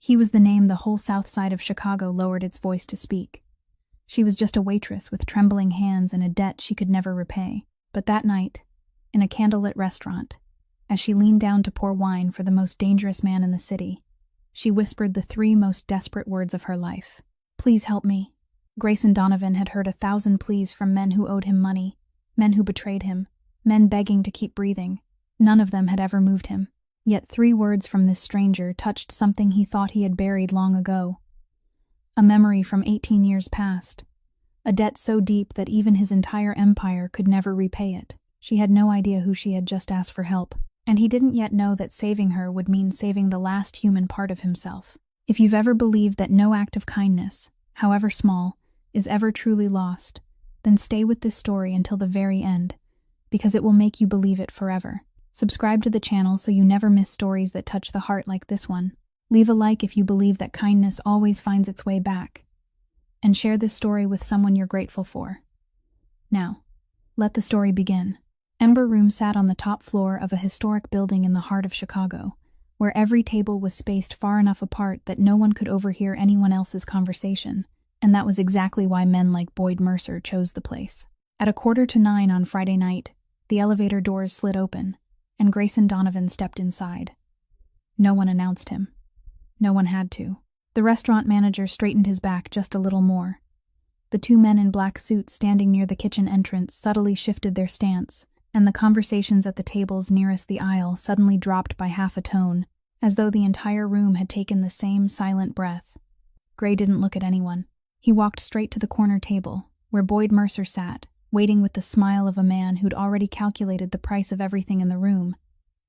He was the name the whole south side of Chicago lowered its voice to speak. She was just a waitress with trembling hands and a debt she could never repay. But that night, in a candlelit restaurant, as she leaned down to pour wine for the most dangerous man in the city, she whispered the three most desperate words of her life. "Please help me." Grayson Donovan had heard 1,000 pleas from men who owed him money, men who betrayed him, men begging to keep breathing. None of them had ever moved him. Yet 3 words from this stranger touched something he thought he had buried long ago. A memory from 18 years past. A debt so deep that even his entire empire could never repay it. She had no idea who she had just asked for help, and he didn't yet know that saving her would mean saving the last human part of himself. If you've ever believed that no act of kindness, however small, is ever truly lost, then stay with this story until the very end, because it will make you believe it forever. Subscribe to the channel so you never miss stories that touch the heart like this one. Leave a like if you believe that kindness always finds its way back. And share this story with someone you're grateful for. Now, let the story begin. Ember Room sat on the top floor of a historic building in the heart of Chicago, where every table was spaced far enough apart that no one could overhear anyone else's conversation, and that was exactly why men like Boyd Mercer chose the place. At 8:45 on Friday night, the elevator doors slid open, and Grayson Donovan stepped inside. No one announced him. No one had to. The restaurant manager straightened his back just a little more. The 2 men in black suits standing near the kitchen entrance subtly shifted their stance, and the conversations at the tables nearest the aisle suddenly dropped by half a tone, as though the entire room had taken the same silent breath. Gray didn't look at anyone. He walked straight to the corner table, where Boyd Mercer sat, waiting with the smile of a man who'd already calculated the price of everything in the room,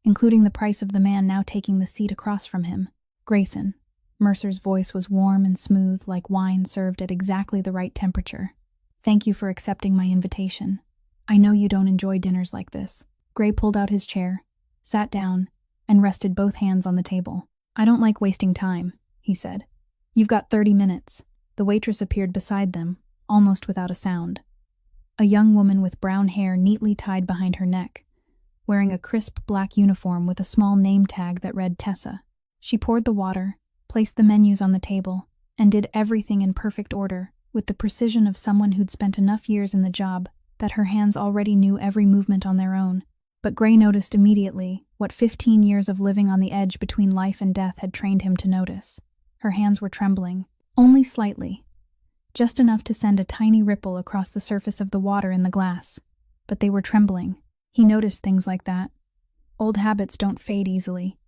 including the price of the man now taking the seat across from him. Grayson. Mercer's voice was warm and smooth, like wine served at exactly the right temperature. "Thank you for accepting my invitation. I know you don't enjoy dinners like this." Gray pulled out his chair, sat down, and rested both hands on the table. "I don't like wasting time," he said. "You've got 30 minutes. The waitress appeared beside them, almost without a sound. A young woman with brown hair neatly tied behind her neck, wearing a crisp black uniform with a small name tag that read Tessa. She poured the water, placed the menus on the table, and did everything in perfect order, with the precision of someone who'd spent enough years in the job that her hands already knew every movement on their own. But Gray noticed immediately what 15 years of living on the edge between life and death had trained him to notice. Her hands were trembling, only slightly, just enough to send a tiny ripple across the surface of the water in the glass. But they were trembling. He noticed things like that. Old habits don't fade easily.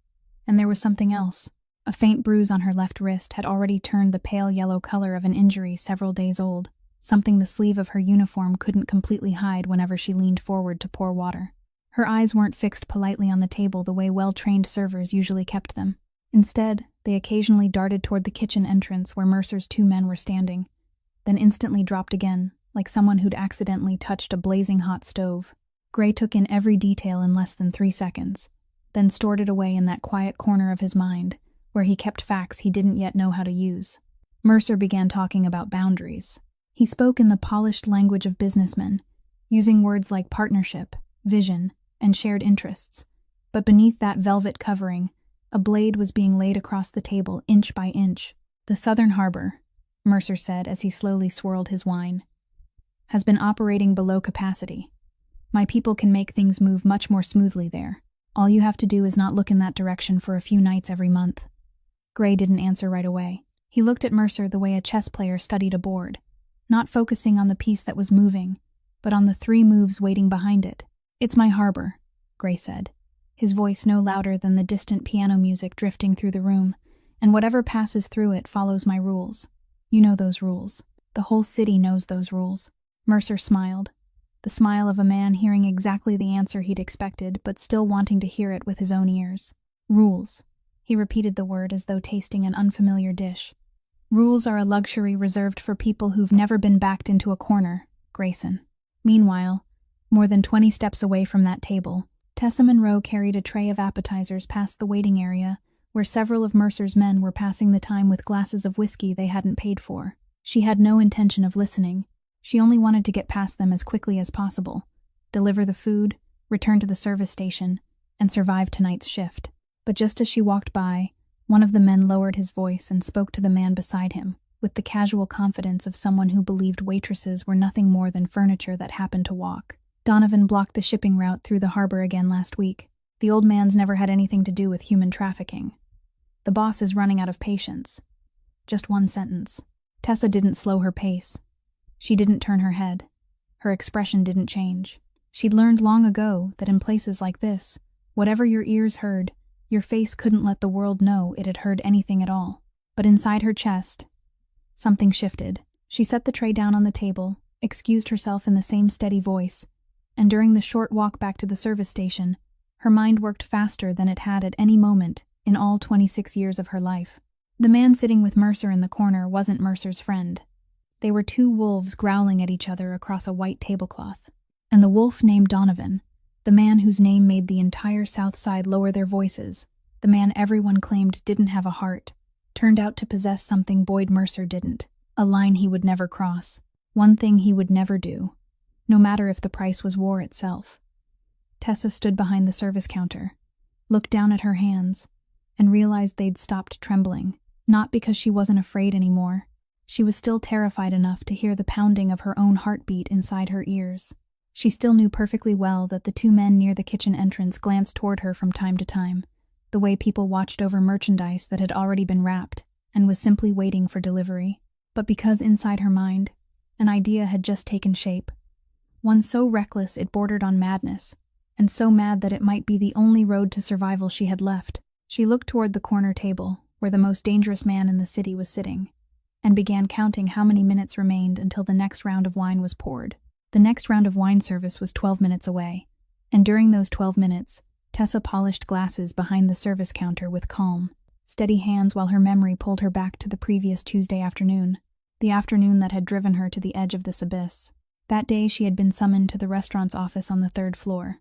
And there was something else. A faint bruise on her left wrist had already turned the pale yellow color of an injury several days old, something the sleeve of her uniform couldn't completely hide whenever she leaned forward to pour water. Her eyes weren't fixed politely on the table the way well-trained servers usually kept them. Instead, they occasionally darted toward the kitchen entrance where Mercer's 2 men were standing, then instantly dropped again, like someone who'd accidentally touched a blazing hot stove. Gray took in every detail in less than 3 seconds, then stored it away in that quiet corner of his mind, where he kept facts he didn't yet know how to use. Mercer began talking about boundaries. He spoke in the polished language of businessmen, using words like partnership, vision, and shared interests. But beneath that velvet covering, a blade was being laid across the table inch by inch. "The Southern Harbor," Mercer said as he slowly swirled his wine, "has been operating below capacity. My people can make things move much more smoothly there. All you have to do is not look in that direction for a few nights every month." Gray didn't answer right away. He looked at Mercer the way a chess player studied a board, not focusing on the piece that was moving, but on the 3 moves waiting behind it. "It's my harbor," Gray said, his voice no louder than the distant piano music drifting through the room, "and whatever passes through it follows my rules. You know those rules. The whole city knows those rules." Mercer smiled, the smile of a man hearing exactly the answer he'd expected, but still wanting to hear it with his own ears. "Rules." He repeated the word as though tasting an unfamiliar dish. "Rules are a luxury reserved for people who've never been backed into a corner, Grayson." Meanwhile, more than 20 steps away from that table, Tessa Monroe carried a tray of appetizers past the waiting area, where several of Mercer's men were passing the time with glasses of whiskey they hadn't paid for. She had no intention of listening. She only wanted to get past them as quickly as possible, deliver the food, return to the service station, and survive tonight's shift. But just as she walked by, One of the men lowered his voice and spoke to the man beside him, with the casual confidence of someone who believed waitresses were nothing more than furniture that happened to walk. Donovan blocked the shipping route through the harbor again last week. The old man's never had anything to do with human trafficking. The boss is running out of patience. Just one sentence. Tessa didn't slow her pace. She didn't turn her head. Her expression didn't change. She'd learned long ago that in places like this, whatever your ears heard, your face couldn't let the world know it had heard anything at all. But inside her chest, something shifted. She set the tray down on the table, excused herself in the same steady voice, and during the short walk back to the service station, her mind worked faster than it had at any moment in all 26 years of her life. The man sitting with Mercer in the corner wasn't Mercer's friend. They were two wolves growling at each other across a white tablecloth. And the wolf named Donovan, the man whose name made the entire South Side lower their voices, the man everyone claimed didn't have a heart, turned out to possess something Boyd Mercer didn't, a line he would never cross, one thing he would never do, no matter if the price was war itself. Tessa stood behind the service counter, looked down at her hands, and realized they'd stopped trembling, not because she wasn't afraid anymore. She was still terrified enough to hear the pounding of her own heartbeat inside her ears. She still knew perfectly well that the two men near the kitchen entrance glanced toward her from time to time, the way people watched over merchandise that had already been wrapped and was simply waiting for delivery. But because inside her mind, an idea had just taken shape, one so reckless it bordered on madness, and so mad that it might be the only road to survival she had left. She looked toward the corner table, where the most dangerous man in the city was sitting, and began counting how many minutes remained until the next round of wine was poured. The next round of wine service was 12 minutes away, and during those 12 minutes, Tessa polished glasses behind the service counter with calm, steady hands while her memory pulled her back to the previous Tuesday afternoon, the afternoon that had driven her to the edge of this abyss. That day she had been summoned to the restaurant's office on the 3rd floor,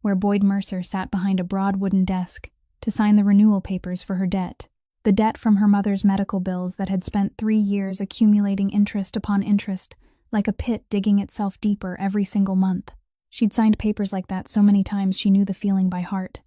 where Boyd Mercer sat behind a broad wooden desk to sign the renewal papers for her debt. The debt from her mother's medical bills that had spent 3 years accumulating interest upon interest, like a pit digging itself deeper every single month. She'd signed papers like that so many times she knew the feeling by heart.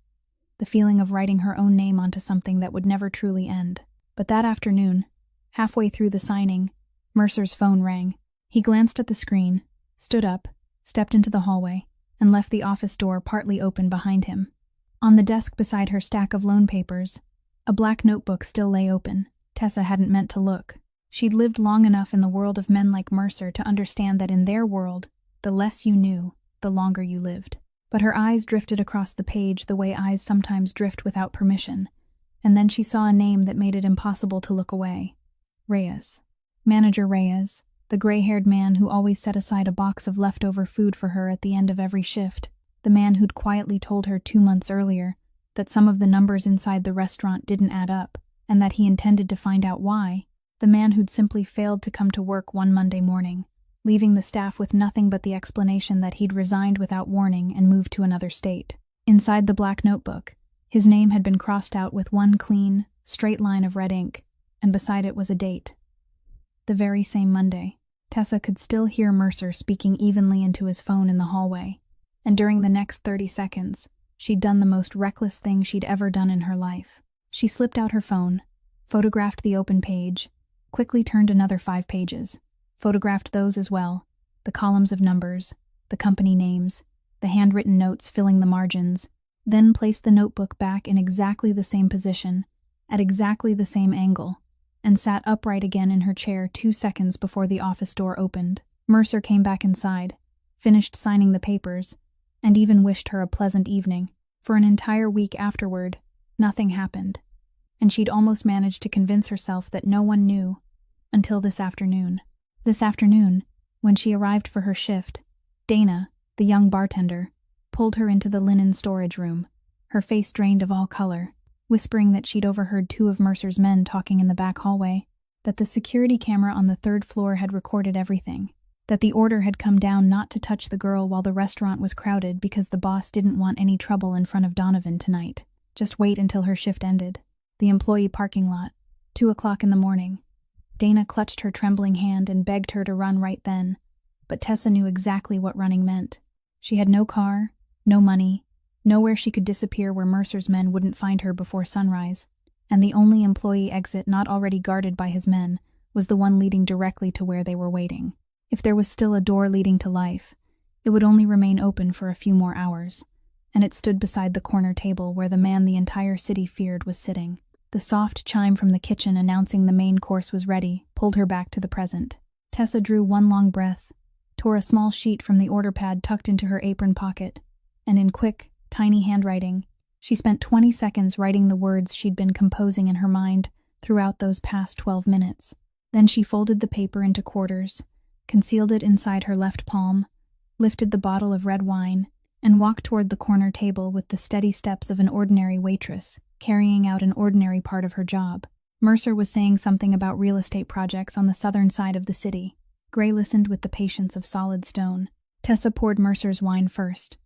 The feeling of writing her own name onto something that would never truly end. But that afternoon, halfway through the signing, Mercer's phone rang. He glanced at the screen, stood up, stepped into the hallway, and left the office door partly open behind him. On the desk beside her stack of loan papers, a black notebook still lay open. Tessa hadn't meant to look. She'd lived long enough in the world of men like Mercer to understand that in their world, the less you knew, the longer you lived. But her eyes drifted across the page the way eyes sometimes drift without permission, and then she saw a name that made it impossible to look away. Reyes. Manager Reyes, the gray-haired man who always set aside a box of leftover food for her at the end of every shift, the man who'd quietly told her 2 months earlier that some of the numbers inside the restaurant didn't add up, and that he intended to find out why. The man who'd simply failed to come to work one Monday morning, leaving the staff with nothing but the explanation that he'd resigned without warning and moved to another state. Inside the black notebook, his name had been crossed out with one clean, straight line of red ink, and beside it was a date. The very same Monday. Tessa could still hear Mercer speaking evenly into his phone in the hallway, and during the next 30 seconds, she'd done the most reckless thing she'd ever done in her life. She slipped out her phone, photographed the open page, quickly turned another 5 pages, photographed those as well, the columns of numbers, the company names, the handwritten notes filling the margins, then placed the notebook back in exactly the same position, at exactly the same angle, and sat upright again in her chair 2 seconds before the office door opened. Mercer came back inside, finished signing the papers, and even wished her a pleasant evening. For an entire week afterward, nothing happened, and she'd almost managed to convince herself that no one knew, until this afternoon. This afternoon, when she arrived for her shift, Dana, the young bartender, pulled her into the linen storage room, her face drained of all color, whispering that she'd overheard 2 of Mercer's men talking in the back hallway, that the security camera on the 3rd floor had recorded everything, that the order had come down not to touch the girl while the restaurant was crowded because the boss didn't want any trouble in front of Donovan tonight. Just wait until her shift ended. The employee parking lot, 2 o'clock in the morning. Dana clutched her trembling hand and begged her to run right then, but Tessa knew exactly what running meant. She had no car, no money, nowhere she could disappear where Mercer's men wouldn't find her before sunrise, and the only employee exit not already guarded by his men was the one leading directly to where they were waiting. If there was still a door leading to life, it would only remain open for a few more hours, and it stood beside the corner table where the man the entire city feared was sitting. The soft chime from the kitchen announcing the main course was ready pulled her back to the present. Tessa drew one long breath, tore a small sheet from the order pad tucked into her apron pocket, and in quick, tiny handwriting, she spent 20 seconds writing the words she'd been composing in her mind throughout those past 12 minutes. Then she folded the paper into quarters, concealed it inside her left palm, lifted the bottle of red wine, and walked toward the corner table with the steady steps of an ordinary waitress, carrying out an ordinary part of her job. Mercer was saying something about real estate projects on the southern side of the city. Gray listened with the patience of solid stone. Tessa poured Mercer's wine first,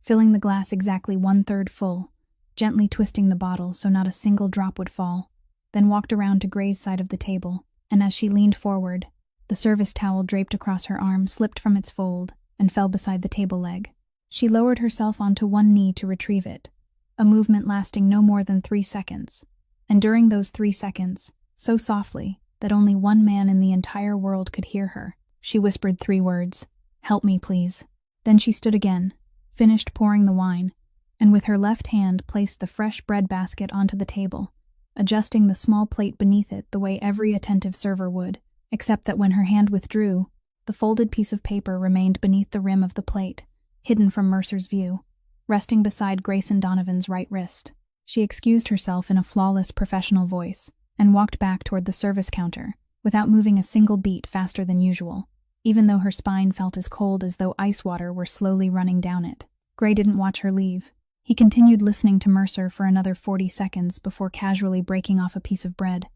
filling the glass exactly 1/3 full, gently twisting the bottle so not a single drop would fall, then walked around to Gray's side of the table, and as she leaned forward, the service towel draped across her arm slipped from its fold and fell beside the table leg. She lowered herself onto one knee to retrieve it, a movement lasting no more than 3 seconds. And during those 3 seconds, so softly that only one man in the entire world could hear her, she whispered 3 words, "Help me, please." Then she stood again, finished pouring the wine, and with her left hand placed the fresh bread basket onto the table, adjusting the small plate beneath it the way every attentive server would, except that when her hand withdrew, the folded piece of paper remained beneath the rim of the plate, hidden from Mercer's view, resting beside Grayson Donovan's right wrist. She excused herself in a flawless professional voice and walked back toward the service counter, without moving a single beat faster than usual, even though her spine felt as cold as though ice water were slowly running down it. Gray didn't watch her leave. He continued listening to Mercer for another 40 seconds before casually breaking off a piece of bread,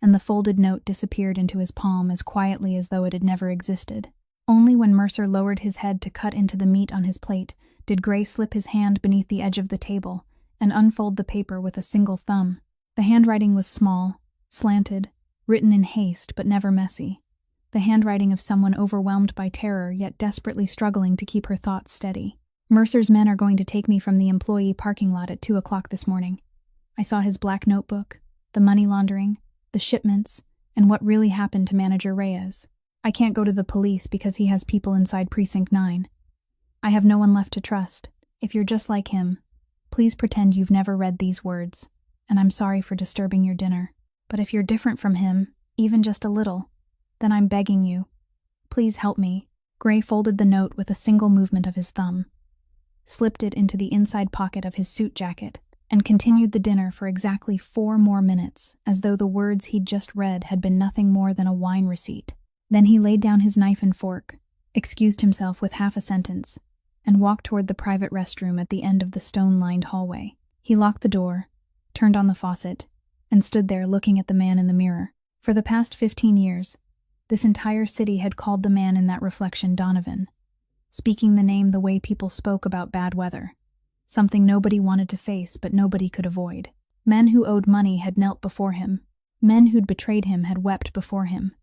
and the folded note disappeared into his palm as quietly as though it had never existed. Only when Mercer lowered his head to cut into the meat on his plate did Gray slip his hand beneath the edge of the table and unfold the paper with a single thumb. The handwriting was small, slanted, written in haste but never messy. The handwriting of someone overwhelmed by terror yet desperately struggling to keep her thoughts steady. "Mercer's men are going to take me from the employee parking lot at 2 o'clock this morning. I saw his black notebook, the money laundering, the shipments, and what really happened to Manager Reyes. I can't go to the police because he has people inside Precinct 9. I have no one left to trust. If you're just like him, please pretend you've never read these words, and I'm sorry for disturbing your dinner. But if you're different from him, even just a little, then I'm begging you, please help me." Gray folded the note with a single movement of his thumb, slipped it into the inside pocket of his suit jacket, and continued the dinner for exactly 4 more minutes, as though the words he'd just read had been nothing more than a wine receipt. Then he laid down his knife and fork, excused himself with half a sentence, and walked toward the private restroom at the end of the stone-lined hallway. He locked the door, turned on the faucet, and stood there looking at the man in the mirror. For the past 15 years, this entire city had called the man in that reflection Donovan, speaking the name the way people spoke about bad weather, something nobody wanted to face but nobody could avoid. Men who owed money had knelt before him. Men who'd betrayed him had wept before him.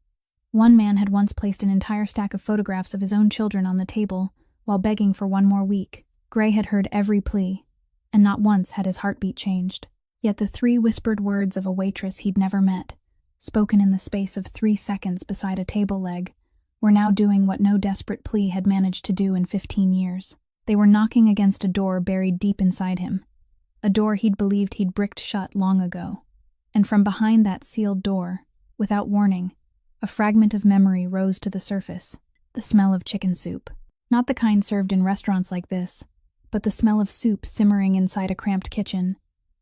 One man had once placed an entire stack of photographs of his own children on the table while begging for 1 more week. Gray had heard every plea, and not once had his heartbeat changed. Yet the 3 whispered words of a waitress he'd never met, spoken in the space of 3 seconds beside a table leg, were now doing what no desperate plea had managed to do in 15 years. They were knocking against a door buried deep inside him, a door he'd believed he'd bricked shut long ago. And from behind that sealed door, without warning, a fragment of memory rose to the surface, the smell of chicken soup. Not the kind served in restaurants like this, but the smell of soup simmering inside a cramped kitchen,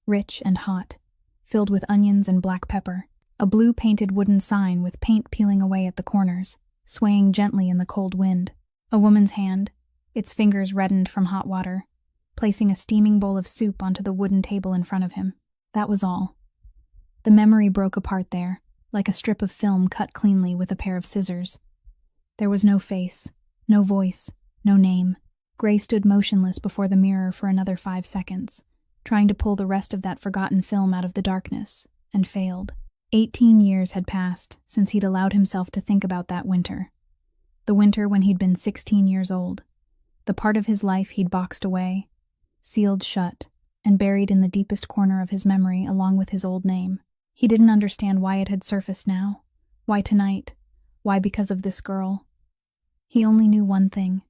rich and hot, filled with onions and black pepper. A blue-painted wooden sign with paint peeling away at the corners, swaying gently in the cold wind. A woman's hand, its fingers reddened from hot water, placing a steaming bowl of soup onto the wooden table in front of him. That was all. The memory broke apart there, like a strip of film cut cleanly with a pair of scissors. There was no face, no voice, no name. Gray stood motionless before the mirror for another 5 seconds, trying to pull the rest of that forgotten film out of the darkness, and failed. 18 years had passed since he'd allowed himself to think about that winter. The winter when he'd been 16 years old. The part of his life he'd boxed away, sealed shut, and buried in the deepest corner of his memory along with his old name. He didn't understand why it had surfaced now. Why tonight? Why because of this girl? He only knew one thing,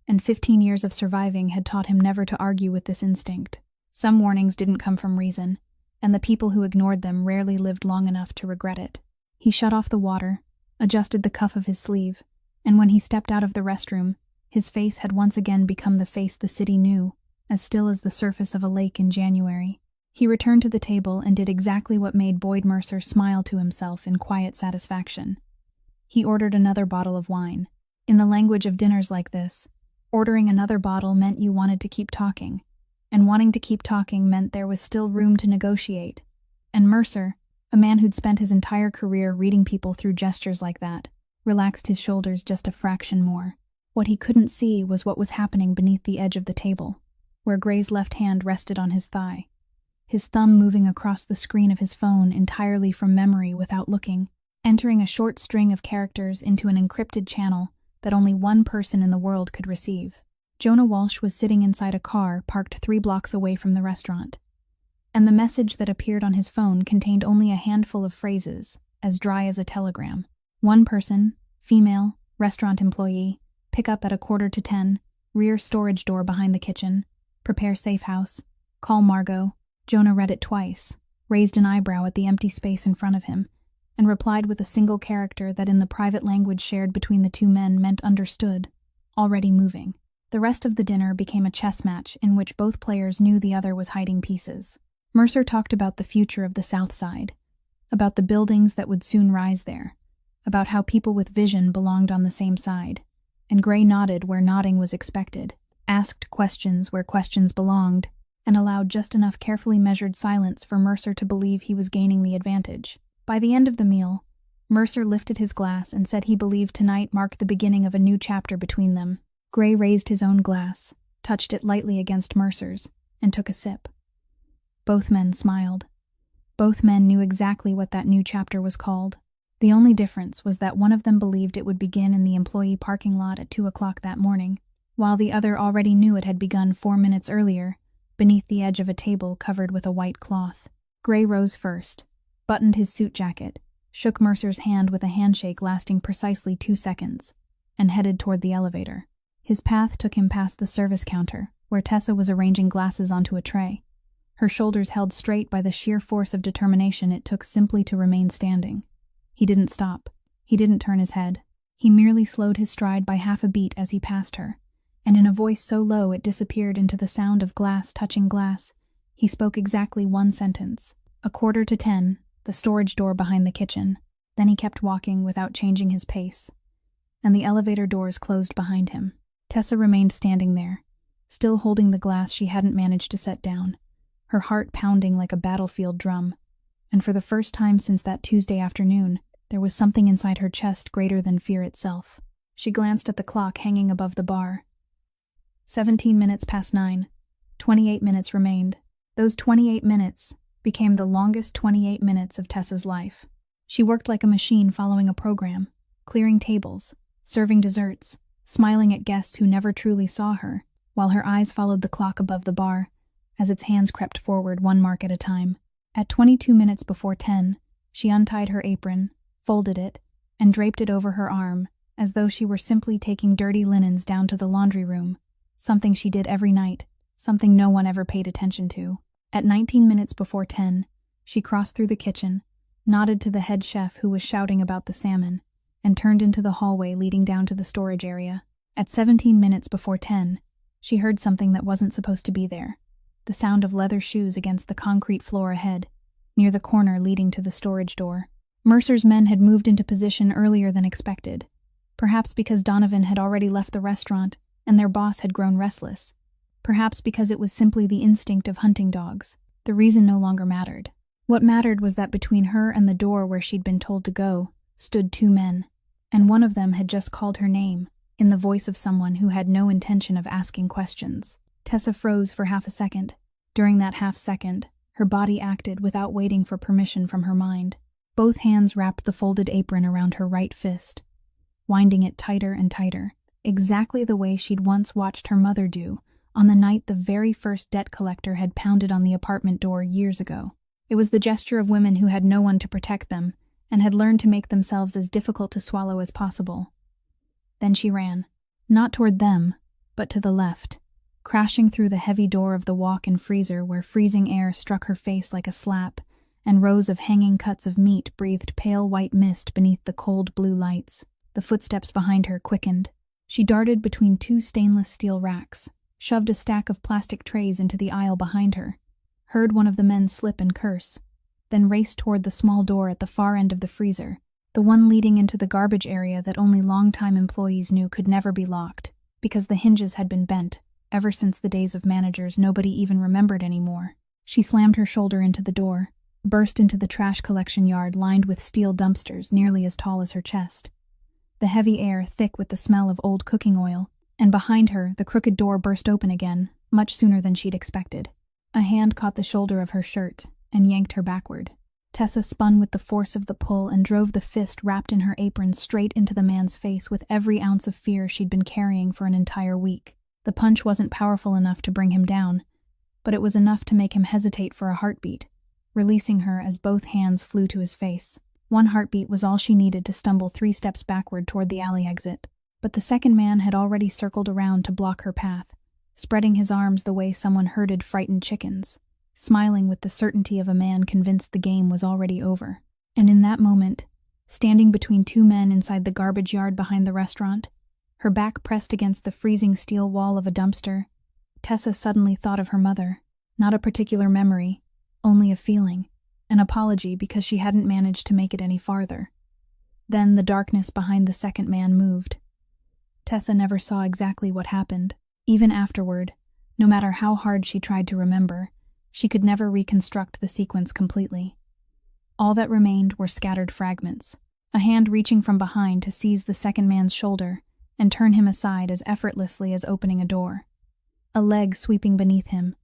and 15 years of surviving had taught him never to argue with this instinct. Some warnings didn't come from reason, and the people who ignored them rarely lived long enough to regret it. He shut off the water, adjusted the cuff of his sleeve, and when he stepped out of the restroom, his face had once again become the face the city knew, as still as the surface of a lake in January. He returned to the table and did exactly what made Boyd Mercer smile to himself in quiet satisfaction. He ordered another bottle of wine. In the language of dinners like this, ordering another bottle meant you wanted to keep talking, and wanting to keep talking meant there was still room to negotiate. And Mercer, a man who'd spent his entire career reading people through gestures like that, relaxed his shoulders just a fraction more. What he couldn't see was what was happening beneath the edge of the table, where Gray's left hand rested on his thigh, his thumb moving across the screen of his phone entirely from memory without looking, entering a short string of characters into an encrypted channel that only one person in the world could receive. Jonah Walsh was sitting inside a car parked 3 blocks away from the restaurant, and the message that appeared on his phone contained only a handful of phrases, as dry as a telegram. One person, female, restaurant employee, pick up at 9:45, rear storage door behind the kitchen, prepare safe house, call Margot. Jonah read it twice, raised an eyebrow at the empty space in front of him, and replied with a single character that in the private language shared between the two men meant understood, already moving. The rest of the dinner became a chess match in which both players knew the other was hiding pieces. Mercer talked about the future of the South Side, about the buildings that would soon rise there, about how people with vision belonged on the same side, and Gray nodded where nodding was expected, asked questions where questions belonged, and allowed just enough carefully measured silence for Mercer to believe he was gaining the advantage. By the end of the meal, Mercer lifted his glass and said he believed tonight marked the beginning of a new chapter between them. Gray raised his own glass, touched it lightly against Mercer's, and took a sip. Both men smiled. Both men knew exactly what that new chapter was called. The only difference was that one of them believed it would begin in the employee parking lot at 2 o'clock that morning, while the other already knew it had begun 4 minutes earlier, beneath the edge of a table covered with a white cloth. Gray rose first, buttoned his suit jacket, shook Mercer's hand with a handshake lasting precisely 2 seconds, and headed toward the elevator. His path took him past the service counter, where Tessa was arranging glasses onto a tray, her shoulders held straight by the sheer force of determination it took simply to remain standing. He didn't stop. He didn't turn his head. He merely slowed his stride by half a beat as he passed her, and in a voice so low it disappeared into the sound of glass touching glass, he spoke exactly 1 sentence. 9:45, the storage door behind the kitchen. Then he kept walking without changing his pace, and the elevator doors closed behind him. Tessa remained standing there, still holding the glass she hadn't managed to set down, her heart pounding like a battlefield drum, and for the first time since that Tuesday afternoon, there was something inside her chest greater than fear itself. She glanced at the clock hanging above the bar. 17 minutes past 9. 28 minutes remained. Those 28 minutes became the longest 28 minutes of Tessa's life. She worked like a machine following a program, clearing tables, serving desserts, smiling at guests who never truly saw her, while her eyes followed the clock above the bar, as its hands crept forward 1 mark at a time. At 22 minutes before 10, she untied her apron, folded it, and draped it over her arm, as though she were simply taking dirty linens down to the laundry room, something she did every night, something no one ever paid attention to. At 19 minutes before 10, she crossed through the kitchen, nodded to the head chef who was shouting about the salmon, and turned into the hallway leading down to the storage area. At 17 minutes before 10, she heard something that wasn't supposed to be there, the sound of leather shoes against the concrete floor ahead, near the corner leading to the storage door. Mercer's men had moved into position earlier than expected, perhaps because Donovan had already left the restaurant and their boss had grown restless, perhaps because it was simply the instinct of hunting dogs. The reason no longer mattered. What mattered was that between her and the door where she'd been told to go stood 2 men, and one of them had just called her name, in the voice of someone who had no intention of asking questions. Tessa froze for half a second. During that half second, her body acted without waiting for permission from her mind. Both hands wrapped the folded apron around her right fist, winding it tighter and tighter, exactly the way she'd once watched her mother do on the night the very first debt collector had pounded on the apartment door years ago. It was the gesture of women who had no one to protect them and had learned to make themselves as difficult to swallow as possible. Then she ran, not toward them, but to the left, crashing through the heavy door of the walk-in freezer where freezing air struck her face like a slap, and rows of hanging cuts of meat breathed pale white mist beneath the cold blue lights. The footsteps behind her quickened. She darted between two stainless steel racks, shoved a stack of plastic trays into the aisle behind her, heard one of the men slip and curse, then raced toward the small door at the far end of the freezer, the one leading into the garbage area that only long-time employees knew could never be locked, because the hinges had been bent, ever since the days of managers nobody even remembered anymore. She slammed her shoulder into the door, burst into the trash collection yard lined with steel dumpsters nearly as tall as her chest. The heavy air thick with the smell of old cooking oil, and behind her the crooked door burst open again, much sooner than she'd expected. A hand caught the shoulder of her shirt and yanked her backward. Tessa spun with the force of the pull and drove the fist wrapped in her apron straight into the man's face with every ounce of fear she'd been carrying for an entire week. The punch wasn't powerful enough to bring him down, but it was enough to make him hesitate for a heartbeat, releasing her as both hands flew to his face. One heartbeat was all she needed to stumble 3 steps backward toward the alley exit, but the second man had already circled around to block her path, spreading his arms the way someone herded frightened chickens, smiling with the certainty of a man convinced the game was already over. And in that moment, standing between 2 men inside the garbage yard behind the restaurant, her back pressed against the freezing steel wall of a dumpster, Tessa suddenly thought of her mother. Not a particular memory, only a feeling, an apology because she hadn't managed to make it any farther. Then the darkness behind the second man moved. Tessa never saw exactly what happened. Even afterward, no matter how hard she tried to remember, she could never reconstruct the sequence completely. All that remained were scattered fragments, a hand reaching from behind to seize the second man's shoulder and turn him aside as effortlessly as opening a door. A leg sweeping beneath him,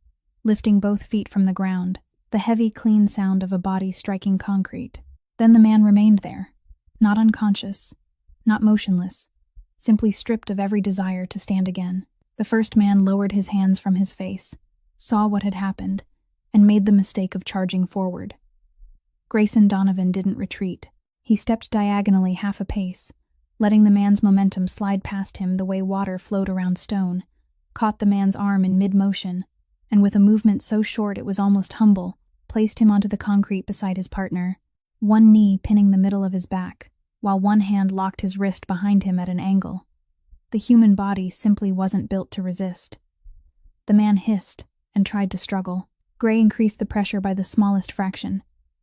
lifting both feet from the ground, the heavy, clean sound of a body striking concrete. Then the man remained there, not unconscious, not motionless, simply stripped of every desire to stand again. The first man lowered his hands from his face, saw what had happened, and made the mistake of charging forward. Grayson Donovan didn't retreat. He stepped diagonally half a pace, letting the man's momentum slide past him the way water flowed around stone, caught the man's arm in mid-motion, and with a movement so short it was almost humble, placed him onto the concrete beside his partner, one knee pinning the middle of his back, while one hand locked his wrist behind him at an angle. The human body simply wasn't built to resist. The man hissed and tried to struggle. Gray increased the pressure by the smallest fraction.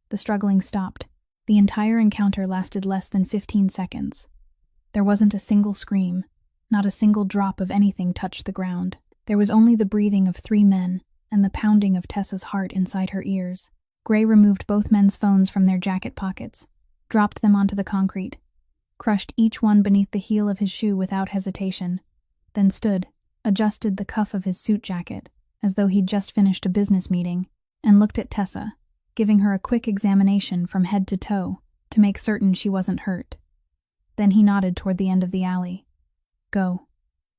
The struggling stopped. The entire encounter lasted less than 15 seconds. There wasn't a single scream. Not a single drop of anything touched the ground. There was only the breathing of 3 men and the pounding of Tessa's heart inside her ears. Gray removed both men's phones from their jacket pockets, dropped them onto the concrete, crushed each one beneath the heel of his shoe without hesitation, then stood, adjusted the cuff of his suit jacket, as though he'd just finished a business meeting, and looked at Tessa, giving her a quick examination from head to toe to make certain she wasn't hurt. Then he nodded toward the end of the alley. "Go."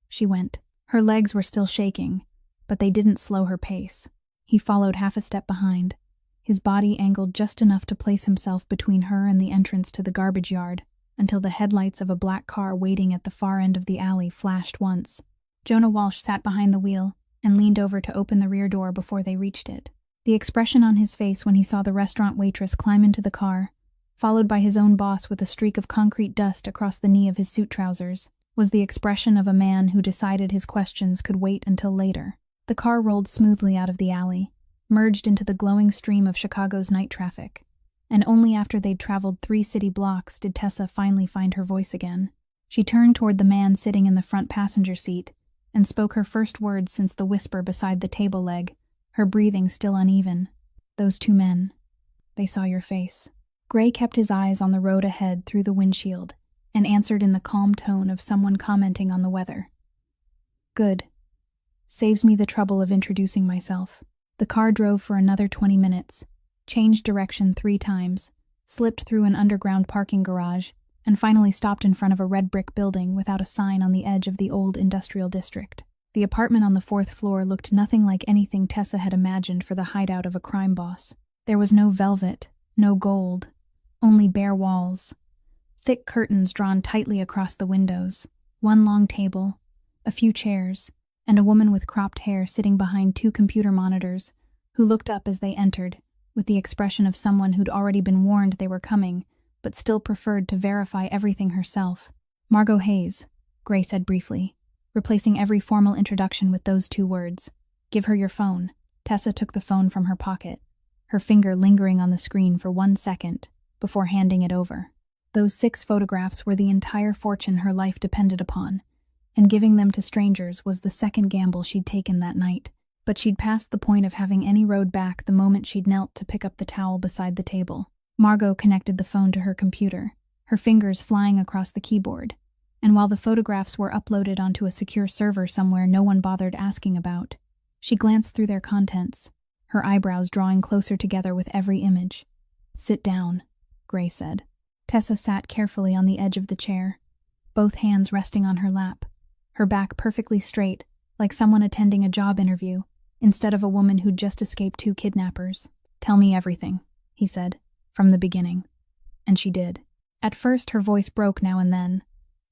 She went. Her legs were still shaking, but they didn't slow her pace. He followed half a step behind, his body angled just enough to place himself between her and the entrance to the garbage yard, until the headlights of a black car waiting at the far end of the alley flashed once. Jonah Walsh sat behind the wheel and leaned over to open the rear door before they reached it. The expression on his face when he saw the restaurant waitress climb into the car, followed by his own boss with a streak of concrete dust across the knee of his suit trousers, was the expression of a man who decided his questions could wait until later. The car rolled smoothly out of the alley, merged into the glowing stream of Chicago's night traffic, and only after they'd traveled 3 city blocks did Tessa finally find her voice again. She turned toward the man sitting in the front passenger seat and spoke her first words since the whisper beside the table leg, her breathing still uneven. "Those 2 men. They saw your face." Gray kept his eyes on the road ahead through the windshield and answered in the calm tone of someone commenting on the weather. "Good. Saves me the trouble of introducing myself." The car drove for another 20 minutes, changed direction 3 times, slipped through an underground parking garage, and finally stopped in front of a red brick building without a sign on the edge of the old industrial district. The apartment on the 4th floor looked nothing like anything Tessa had imagined for the hideout of a crime boss. There was no velvet, no gold, only bare walls, thick curtains drawn tightly across the windows, one long table, a few chairs, and a woman with cropped hair sitting behind 2 computer monitors, who looked up as they entered, with the expression of someone who'd already been warned they were coming, but still preferred to verify everything herself. "Margot Hayes," Gray said briefly, replacing every formal introduction with those 2 words. "Give her your phone." Tessa took the phone from her pocket, her finger lingering on the screen for 1 second before handing it over. Those 6 photographs were the entire fortune her life depended upon, and giving them to strangers was the second gamble she'd taken that night. But she'd passed the point of having any road back the moment she'd knelt to pick up the towel beside the table. Margot connected the phone to her computer, her fingers flying across the keyboard, and while the photographs were uploaded onto a secure server somewhere no one bothered asking about, she glanced through their contents, her eyebrows drawing closer together with every image. "Sit down," Gray said. Tessa sat carefully on the edge of the chair, both hands resting on her lap, her back perfectly straight, like someone attending a job interview, instead of a woman who'd just escaped 2 kidnappers. "Tell me everything," he said, "from the beginning." And she did. At first her voice broke now and then,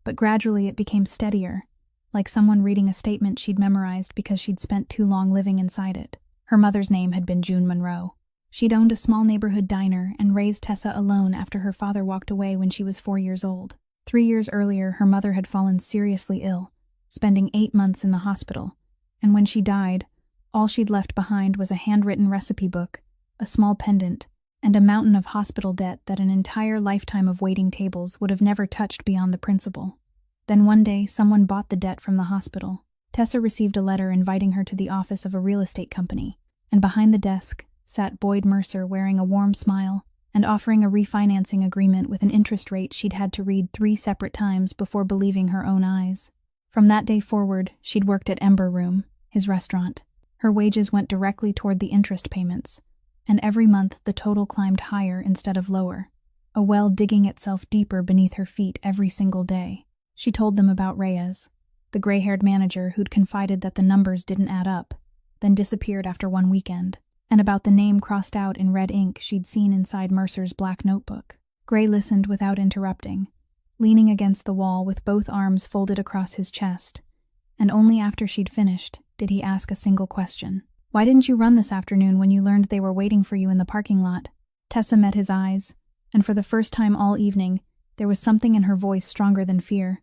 but gradually it became steadier, like someone reading a statement she'd memorized because she'd spent too long living inside it. Her mother's name had been June Monroe. She'd owned a small neighborhood diner and raised Tessa alone after her father walked away when she was 4 years old. 3 years earlier, her mother had fallen seriously ill, spending 8 months in the hospital, and when she died, all she'd left behind was a handwritten recipe book, a small pendant, and a mountain of hospital debt that an entire lifetime of waiting tables would have never touched beyond the principal. Then one day, someone bought the debt from the hospital. Tessa received a letter inviting her to the office of a real estate company, and behind the desk sat Boyd Mercer wearing a warm smile and offering a refinancing agreement with an interest rate she'd had to read 3 separate times before believing her own eyes. From that day forward, she'd worked at Ember Room, his restaurant. Her wages went directly toward the interest payments, and every month the total climbed higher instead of lower, a well digging itself deeper beneath her feet every single day. She told them about Reyes, the gray-haired manager who'd confided that the numbers didn't add up, then disappeared after one weekend, and about the name crossed out in red ink she'd seen inside Mercer's black notebook. Gray listened without interrupting, leaning against the wall with both arms folded across his chest, and only after she'd finished did he ask a single question. "Why didn't you run this afternoon when you learned they were waiting for you in the parking lot?" Tessa met his eyes, and for the first time all evening, there was something in her voice stronger than fear.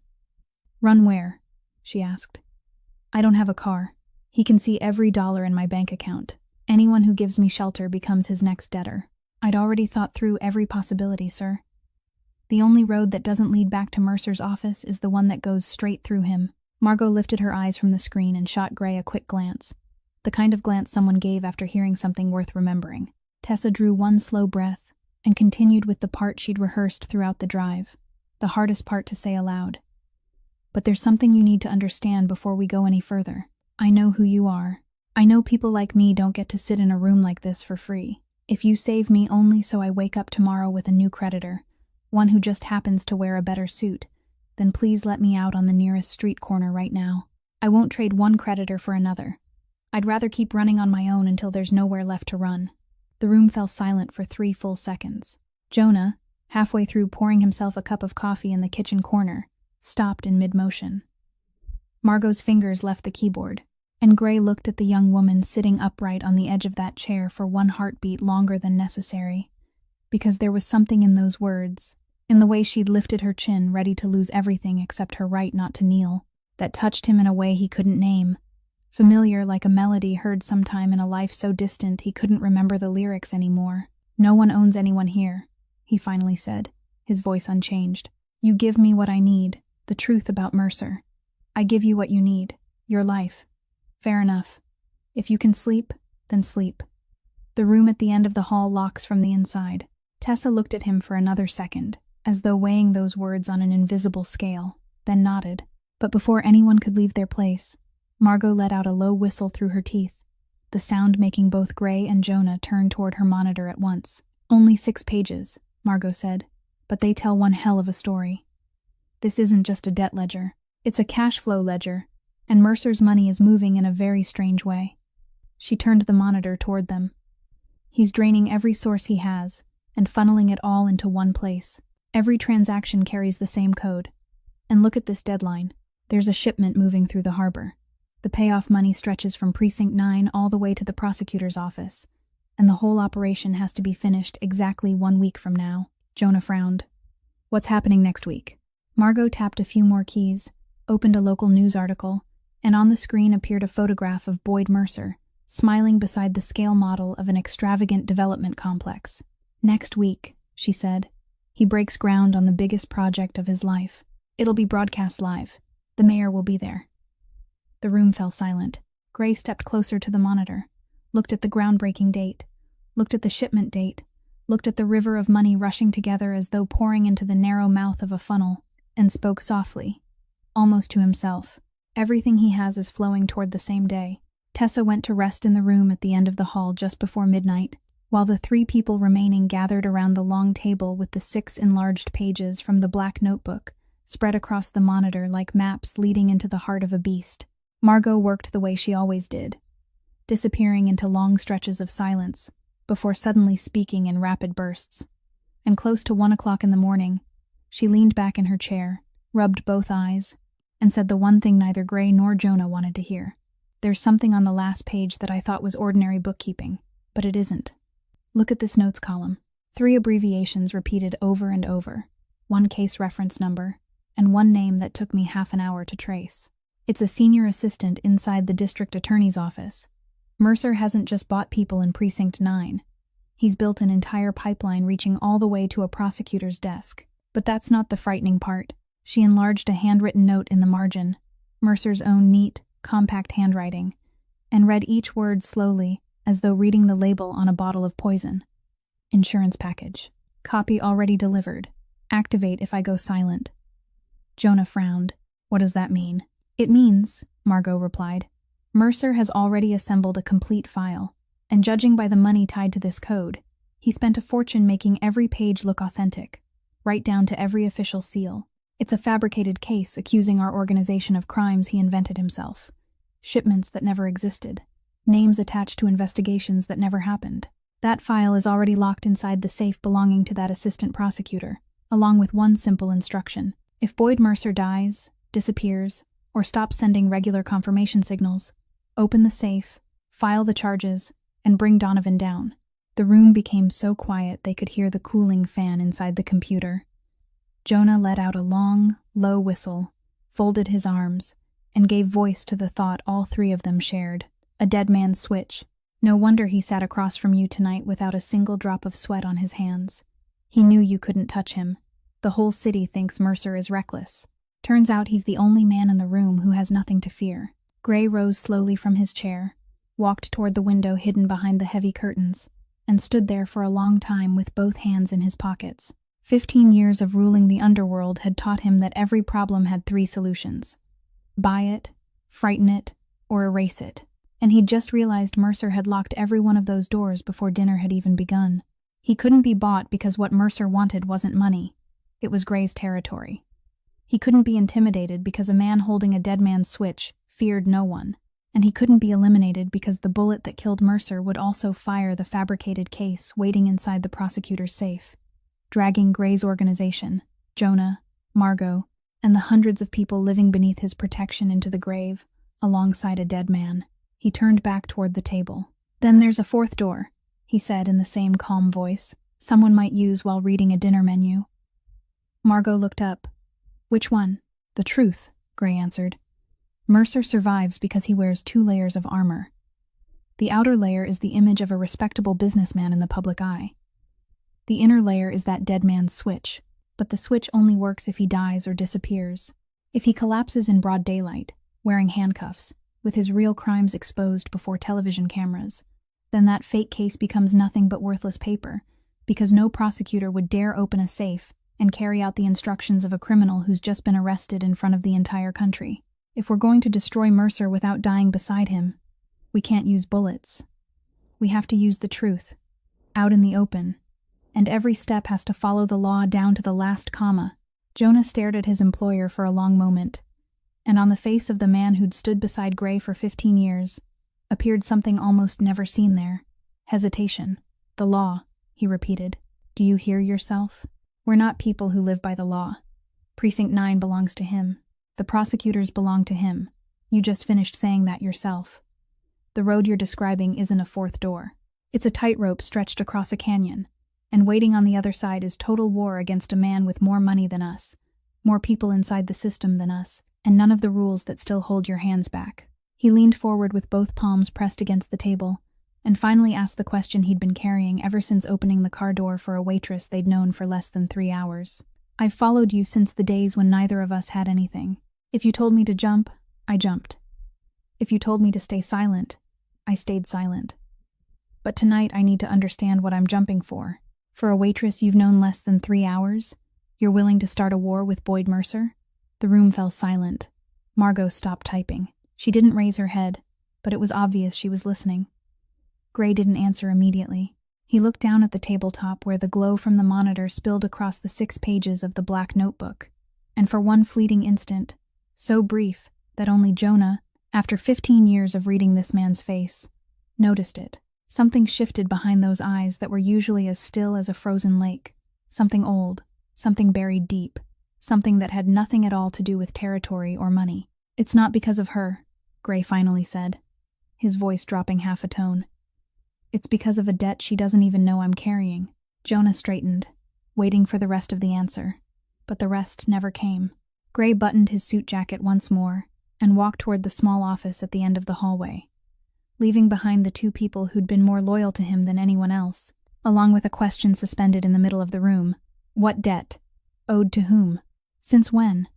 "Run where?" she asked. "I don't have a car. He can see every dollar in my bank account. Anyone who gives me shelter becomes his next debtor. I'd already thought through every possibility, sir. The only road that doesn't lead back to Mercer's office is the one that goes straight through him." Margot lifted her eyes from the screen and shot Gray a quick glance, the kind of glance someone gave after hearing something worth remembering. Tessa drew one slow breath and continued with the part she'd rehearsed throughout the drive, the hardest part to say aloud. "But there's something you need to understand before we go any further. I know who you are. I know people like me don't get to sit in a room like this for free. If you save me only so I wake up tomorrow with a new creditor, one who just happens to wear a better suit, then please let me out on the nearest street corner right now. I won't trade one creditor for another. I'd rather keep running on my own until there's nowhere left to run." The room fell silent for 3 full seconds. Jonah, halfway through pouring himself a cup of coffee in the kitchen corner, stopped in mid-motion. Margot's fingers left the keyboard, and Gray looked at the young woman sitting upright on the edge of that chair for one heartbeat longer than necessary, because there was something in those words, in the way she'd lifted her chin, ready to lose everything except her right not to kneel, that touched him in a way he couldn't name, familiar like a melody heard sometime in a life so distant he couldn't remember the lyrics anymore. "No one owns anyone here," he finally said, his voice unchanged. "You give me what I need, the truth about Mercer. I give you what you need, your life. Fair enough. If you can sleep, then sleep." The room at the end of the hall locks from the inside. Tessa looked at him for another second, as though weighing those words on an invisible scale, then nodded. But before anyone could leave their place, Margot let out a low whistle through her teeth, the sound making both Gray and Jonah turn toward her monitor at once. "Only 6 pages, Margot said, "but they tell one hell of a story. This isn't just a debt ledger. It's a cash flow ledger, And Mercer's money is moving in a very strange way. She turned the monitor toward them. He's draining every source he has and funneling it all into one place. Every transaction carries the same code. And look at this deadline. There's a shipment moving through the harbor. The payoff money stretches from Precinct 9 all the way to the prosecutor's office, and the whole operation has to be finished exactly 1 week from now. Jonah frowned. What's happening next week? Margot tapped a few more keys, opened a local news article, and on the screen appeared a photograph of Boyd Mercer, smiling beside the scale model of an extravagant development complex. Next week, she said, he breaks ground on the biggest project of his life. It'll be broadcast live. The mayor will be there. The room fell silent. Gray stepped closer to the monitor, looked at the groundbreaking date, looked at the shipment date, looked at the river of money rushing together as though pouring into the narrow mouth of a funnel, and spoke softly, almost to himself. Everything he has is flowing toward the same day. Tessa went to rest in the room at the end of the hall just before midnight, while the 3 people remaining gathered around the long table with the 6 enlarged pages from the black notebook, spread across the monitor like maps leading into the heart of a beast. Margot worked the way she always did, disappearing into long stretches of silence, before suddenly speaking in rapid bursts. And close to 1 o'clock in the morning, she leaned back in her chair, rubbed both eyes, and said the one thing neither Gray nor Jonah wanted to hear. There's something on the last page that I thought was ordinary bookkeeping, but it isn't. Look at this notes column. 3 abbreviations repeated over and over, 1 case reference number, and 1 name that took me half an hour to trace. It's a senior assistant inside the district attorney's office. Mercer hasn't just bought people in Precinct 9. He's built an entire pipeline reaching all the way to a prosecutor's desk. But that's not the frightening part. She enlarged a handwritten note in the margin, Mercer's own neat, compact handwriting, and read each word slowly, as though reading the label on a bottle of poison. Insurance package. Copy already delivered. Activate if I go silent. Jonah frowned. What does that mean? It means, Margot replied, Mercer has already assembled a complete file, and judging by the money tied to this code, he spent a fortune making every page look authentic, right down to every official seal. It's a fabricated case accusing our organization of crimes he invented himself. Shipments that never existed. Names attached to investigations that never happened. That file is already locked inside the safe belonging to that assistant prosecutor, along with one simple instruction. If Boyd Mercer dies, disappears, or stops sending regular confirmation signals, open the safe, file the charges, and bring Donovan down. The room became so quiet they could hear the cooling fan inside the computer. Jonah let out a long, low whistle, folded his arms, and gave voice to the thought all 3 of them shared. A dead man's switch. No wonder he sat across from you tonight without a single drop of sweat on his hands. He knew you couldn't touch him. The whole city thinks Mercer is reckless. Turns out he's the only man in the room who has nothing to fear. Gray rose slowly from his chair, walked toward the window hidden behind the heavy curtains, and stood there for a long time with both hands in his pockets. 15 years of ruling the underworld had taught him that every problem had 3 solutions. Buy it, frighten it, or erase it. And he'd just realized Mercer had locked every one of those doors before dinner had even begun. He couldn't be bought because what Mercer wanted wasn't money. It was Gray's territory. He couldn't be intimidated because a man holding a dead man's switch feared no one. And he couldn't be eliminated because the bullet that killed Mercer would also fire the fabricated case waiting inside the prosecutor's safe, dragging Gray's organization, Jonah, Margot, and the hundreds of people living beneath his protection into the grave, alongside a dead man. He turned back toward the table. Then there's a 4th door, he said in the same calm voice, someone might use while reading a dinner menu. Margot looked up. Which one? The truth, Gray answered. Mercer survives because he wears 2 layers of armor. The outer layer is the image of a respectable businessman in the public eye. The inner layer is that dead man's switch, but the switch only works if he dies or disappears. If he collapses in broad daylight, wearing handcuffs, with his real crimes exposed before television cameras, then that fake case becomes nothing but worthless paper, because no prosecutor would dare open a safe and carry out the instructions of a criminal who's just been arrested in front of the entire country. If we're going to destroy Mercer without dying beside him, we can't use bullets. We have to use the truth, out in the open, and every step has to follow the law down to the last comma. Jonah stared at his employer for a long moment. And on the face of the man who'd stood beside Gray for 15 years appeared something almost never seen there. Hesitation. The law, he repeated. Do you hear yourself? We're not people who live by the law. Precinct 9 belongs to him. The prosecutors belong to him. You just finished saying that yourself. The road you're describing isn't a fourth door. It's a tightrope stretched across a canyon, and waiting on the other side is total war against a man with more money than us, more people inside the system than us, and none of the rules that still hold your hands back. He leaned forward with both palms pressed against the table, and finally asked the question he'd been carrying ever since opening the car door for a waitress they'd known for less than 3 hours. I've followed you since the days when neither of us had anything. If you told me to jump, I jumped. If you told me to stay silent, I stayed silent. But tonight I need to understand what I'm jumping for. For a waitress you've known less than 3 hours, you're willing to start a war with Boyd Mercer? The room fell silent. Margot stopped typing. She didn't raise her head, but it was obvious she was listening. Gray didn't answer immediately. He looked down at the tabletop where the glow from the monitor spilled across the 6 pages of the black notebook, and for one fleeting instant, so brief that only Jonah, after 15 years of reading this man's face, noticed it. Something shifted behind those eyes that were usually as still as a frozen lake. Something old, something buried deep, something that had nothing at all to do with territory or money. It's not because of her, Gray finally said, his voice dropping half a tone. It's because of a debt she doesn't even know I'm carrying. Jonah straightened, waiting for the rest of the answer, but the rest never came. Gray buttoned his suit jacket once more and walked toward the small office at the end of the hallway, leaving behind the 2 people who'd been more loyal to him than anyone else, along with a question suspended in the middle of the room. What debt? Owed to whom? Since when?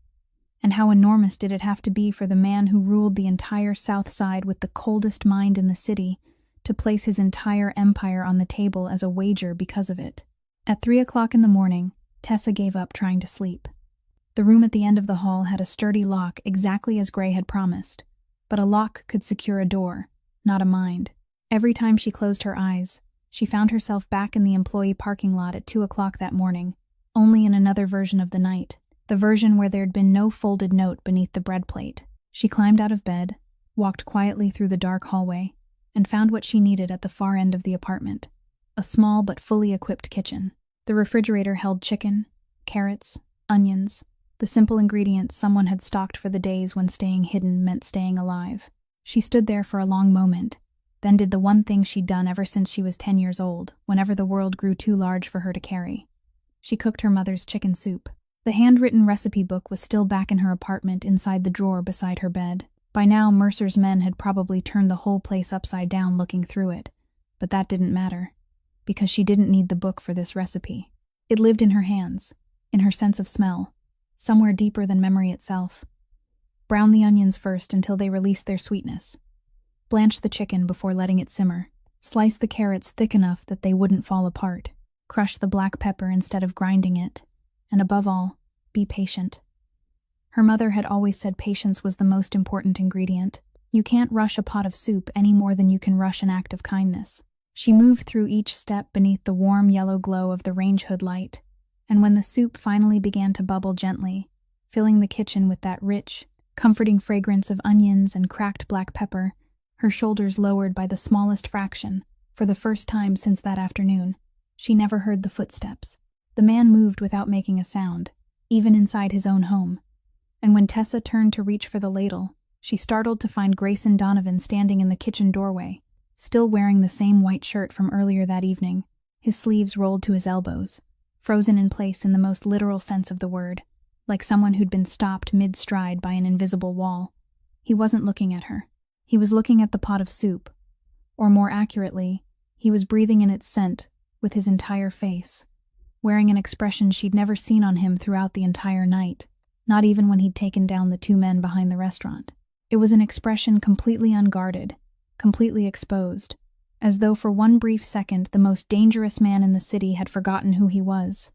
And how enormous did it have to be for the man who ruled the entire South Side with the coldest mind in the city to place his entire empire on the table as a wager because of it? At 3 o'clock in the morning, Tessa gave up trying to sleep. The room at the end of the hall had a sturdy lock exactly as Gray had promised, but a lock could secure a door, not a mind. Every time she closed her eyes, she found herself back in the employee parking lot at 2 o'clock that morning, only in another version of the night, the version where there'd been no folded note beneath the bread plate. She climbed out of bed, walked quietly through the dark hallway, and found what she needed at the far end of the apartment, a small but fully equipped kitchen. The refrigerator held chicken, carrots, onions, the simple ingredients someone had stocked for the days when staying hidden meant staying alive. She stood there for a long moment, then did the one thing she'd done ever since she was 10 years old, whenever the world grew too large for her to carry. She cooked her mother's chicken soup. The handwritten recipe book was still back in her apartment inside the drawer beside her bed. By now, Mercer's men had probably turned the whole place upside down looking through it, but that didn't matter, because she didn't need the book for this recipe. It lived in her hands, in her sense of smell, somewhere deeper than memory itself. Brown the onions first until they released their sweetness. Blanch the chicken before letting it simmer. Slice the carrots thick enough that they wouldn't fall apart. Crush the black pepper instead of grinding it. And above all, be patient. Her mother had always said patience was the most important ingredient. You can't rush a pot of soup any more than you can rush an act of kindness. She moved through each step beneath the warm yellow glow of the range hood light, and when the soup finally began to bubble gently, filling the kitchen with that rich, comforting fragrance of onions and cracked black pepper, her shoulders lowered by the smallest fraction. For the first time since that afternoon, she never heard the footsteps. The man moved without making a sound, even inside his own home. And when Tessa turned to reach for the ladle, she startled to find Grayson Donovan standing in the kitchen doorway, still wearing the same white shirt from earlier that evening, his sleeves rolled to his elbows, frozen in place in the most literal sense of the word, like someone who'd been stopped mid-stride by an invisible wall. He wasn't looking at her. He was looking at the pot of soup, or more accurately, he was breathing in its scent with his entire face, wearing an expression she'd never seen on him throughout the entire night, not even when he'd taken down the 2 men behind the restaurant. It was an expression completely unguarded, completely exposed, as though for one brief second the most dangerous man in the city had forgotten who he was.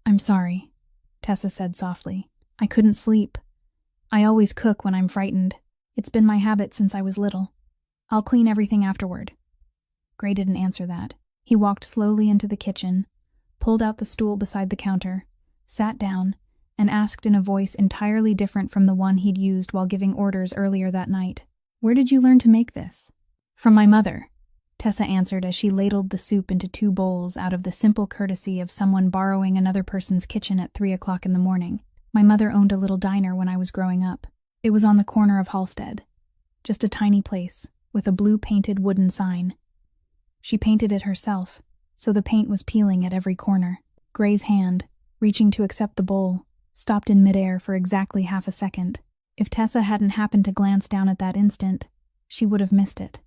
"I'm sorry," Tessa said softly. "I couldn't sleep. I always cook when I'm frightened. It's been my habit since I was little. I'll clean everything afterward." Gray didn't answer that. He walked slowly into the kitchen, pulled out the stool beside the counter, sat down, and asked in a voice entirely different from the one he'd used while giving orders earlier that night. "Where did you learn to make this?" "From my mother," Tessa answered as she ladled the soup into 2 bowls out of the simple courtesy of someone borrowing another person's kitchen at 3 o'clock in the morning. "My mother owned a little diner when I was growing up. It was on the corner of Halstead. Just a tiny place, with a blue-painted wooden sign. She painted it herself, so the paint was peeling at every corner." Gray's hand, reaching to accept the bowl, stopped in midair for exactly half a second. If Tessa hadn't happened to glance down at that instant, she would have missed it.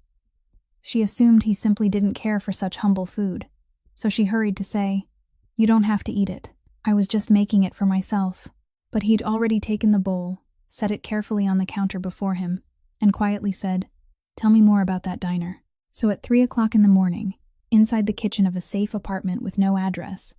She assumed he simply didn't care for such humble food, so she hurried to say, "You don't have to eat it. I was just making it for myself." But he'd already taken the bowl, set it carefully on the counter before him, and quietly said, "Tell me more about that diner." So at 3 o'clock in the morning, inside the kitchen of a safe apartment with no address,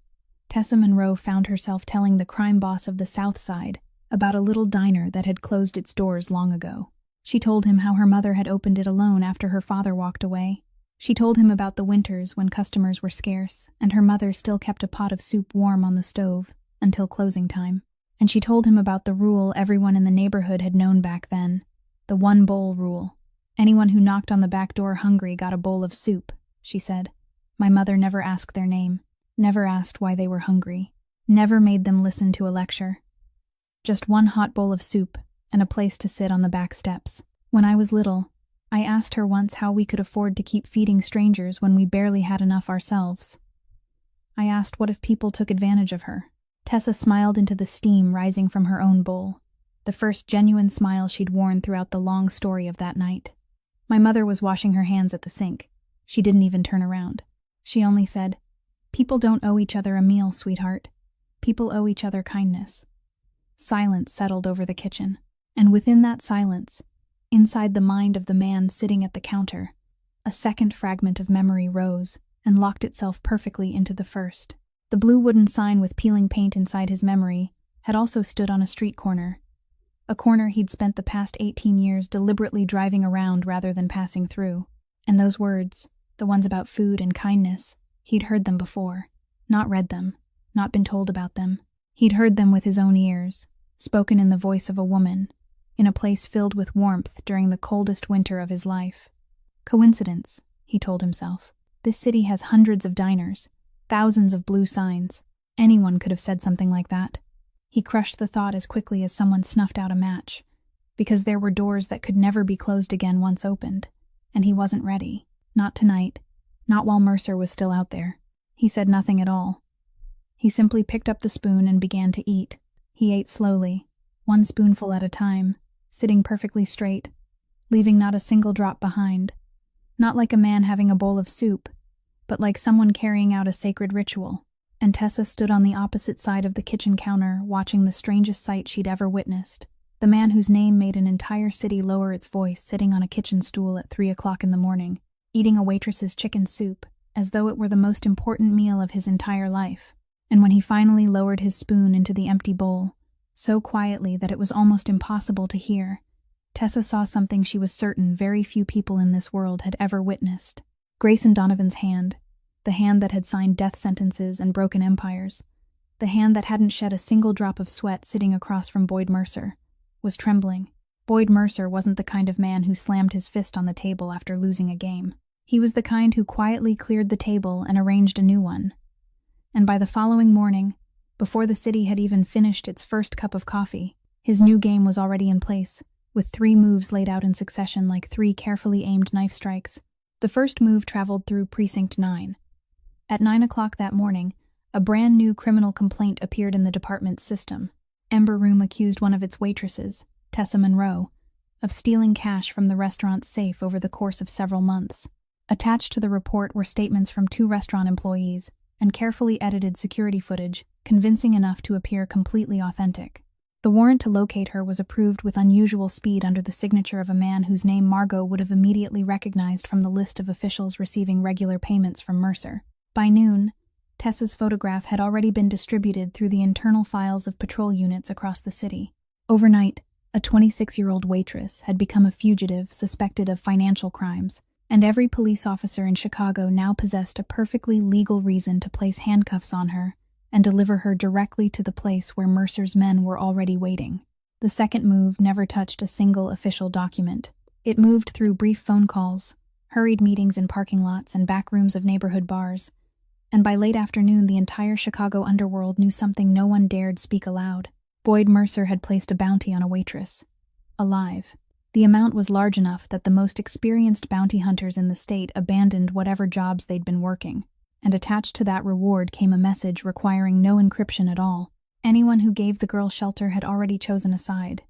Tessa Monroe found herself telling the crime boss of the South Side about a little diner that had closed its doors long ago. She told him how her mother had opened it alone after her father walked away. She told him about the winters when customers were scarce and her mother still kept a pot of soup warm on the stove until closing time. And she told him about the rule everyone in the neighborhood had known back then, the 1-bowl rule. Anyone who knocked on the back door hungry got a bowl of soup, she said. My mother never asked their name, never asked why they were hungry, never made them listen to a lecture. Just 1 hot bowl of soup and a place to sit on the back steps. When I was little, I asked her once how we could afford to keep feeding strangers when we barely had enough ourselves. I asked what if people took advantage of her. Tessa smiled into the steam rising from her own bowl, the first genuine smile she'd worn throughout the long story of that night. My mother was washing her hands at the sink. She didn't even turn around. She only said, "People don't owe each other a meal, sweetheart. People owe each other kindness." Silence settled over the kitchen, and within that silence, inside the mind of the man sitting at the counter, a second fragment of memory rose and locked itself perfectly into the first. The blue wooden sign with peeling paint inside his memory had also stood on a street corner, a corner he'd spent the past 18 years deliberately driving around rather than passing through. And those words, the ones about food and kindness, he'd heard them before, not read them, not been told about them. He'd heard them with his own ears, spoken in the voice of a woman, in a place filled with warmth during the coldest winter of his life. Coincidence, he told himself. This city has hundreds of diners, thousands of blue signs. Anyone could have said something like that. He crushed the thought as quickly as someone snuffed out a match, because there were doors that could never be closed again once opened, and he wasn't ready. Not tonight, not while Mercer was still out there. He said nothing at all. He simply picked up the spoon and began to eat. He ate slowly, 1 spoonful at a time, sitting perfectly straight, leaving not a single drop behind. Not like a man having a bowl of soup, but like someone carrying out a sacred ritual. And Tessa stood on the opposite side of the kitchen counter, watching the strangest sight she'd ever witnessed. The man whose name made an entire city lower its voice sitting on a kitchen stool at 3 o'clock in the morning, eating a waitress's chicken soup, as though it were the most important meal of his entire life. And when he finally lowered his spoon into the empty bowl, so quietly that it was almost impossible to hear, Tessa saw something she was certain very few people in this world had ever witnessed. Grayson Donovan's hand, the hand that had signed death sentences and broken empires, the hand that hadn't shed a single drop of sweat sitting across from Boyd Mercer, was trembling. Boyd Mercer wasn't the kind of man who slammed his fist on the table after losing a game. He was the kind who quietly cleared the table and arranged a new one. And by the following morning, before the city had even finished its first cup of coffee, his new game was already in place, with 3 moves laid out in succession like 3 carefully aimed knife strikes. The first move traveled through Precinct 9. At 9 o'clock that morning, a brand new criminal complaint appeared in the department's system. Ember Room accused one of its waitresses, Tessa Monroe, of stealing cash from the restaurant's safe over the course of several months. Attached to the report were statements from 2 restaurant employees and carefully edited security footage, convincing enough to appear completely authentic. The warrant to locate her was approved with unusual speed under the signature of a man whose name Margot would have immediately recognized from the list of officials receiving regular payments from Mercer. By noon, Tessa's photograph had already been distributed through the internal files of patrol units across the city. Overnight, a 26-year-old waitress had become a fugitive suspected of financial crimes, and every police officer in Chicago now possessed a perfectly legal reason to place handcuffs on her and deliver her directly to the place where Mercer's men were already waiting. The second move never touched a single official document. It moved through brief phone calls, hurried meetings in parking lots and back rooms of neighborhood bars, and by late afternoon the entire Chicago underworld knew something no one dared speak aloud. Boyd Mercer had placed a bounty on a waitress. Alive. The amount was large enough that the most experienced bounty hunters in the state abandoned whatever jobs they'd been working, and attached to that reward came a message requiring no encryption at all. Anyone who gave the girl shelter had already chosen a side.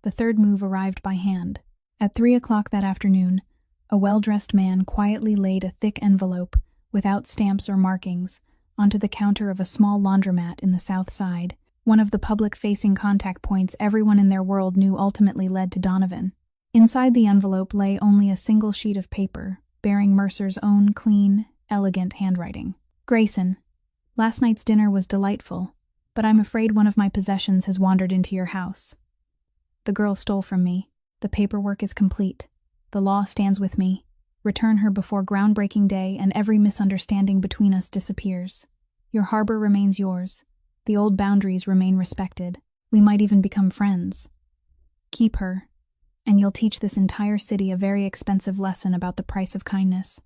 The third move arrived by hand. At 3 o'clock that afternoon, a well-dressed man quietly laid a thick envelope, without stamps or markings, onto the counter of a small laundromat in the South Side, one of the public-facing contact points everyone in their world knew ultimately led to Donovan. Inside the envelope lay only a single sheet of paper, bearing Mercer's own clean, elegant handwriting. Grayson, last night's dinner was delightful, but I'm afraid one of my possessions has wandered into your house. The girl stole from me. The paperwork is complete. The law stands with me. Return her before groundbreaking day and every misunderstanding between us disappears. Your harbor remains yours. The old boundaries remain respected. We might even become friends. Keep her, and you'll teach this entire city a very expensive lesson about the price of kindness.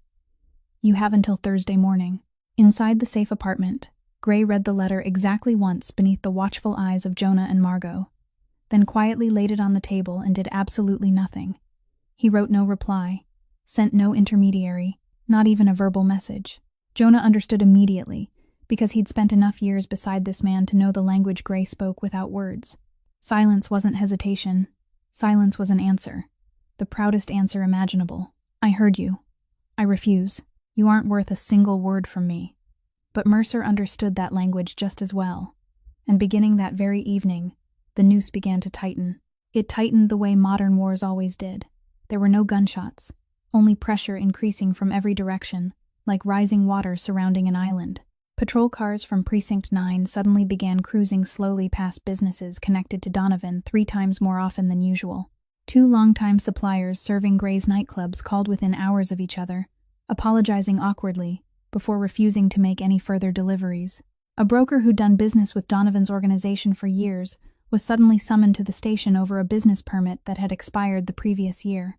You have until Thursday morning. Inside the safe apartment, Gray read the letter exactly once beneath the watchful eyes of Jonah and Margot, then quietly laid it on the table and did absolutely nothing. He wrote no reply, sent no intermediary, not even a verbal message. Jonah understood immediately, because he'd spent enough years beside this man to know the language Gray spoke without words. Silence wasn't hesitation. Silence was an answer. The proudest answer imaginable. I heard you. I refuse. You aren't worth a single word from me. But Mercer understood that language just as well, and beginning that very evening, the noose began to tighten. It tightened the way modern wars always did. There were no gunshots, only pressure increasing from every direction, like rising water surrounding an island. Patrol cars from Precinct 9 suddenly began cruising slowly past businesses connected to Donovan 3 times more often than usual. 2 longtime suppliers serving Gray's nightclubs called within hours of each other, apologizing awkwardly, before refusing to make any further deliveries. A broker who'd done business with Donovan's organization for years was suddenly summoned to the station over a business permit that had expired the previous year,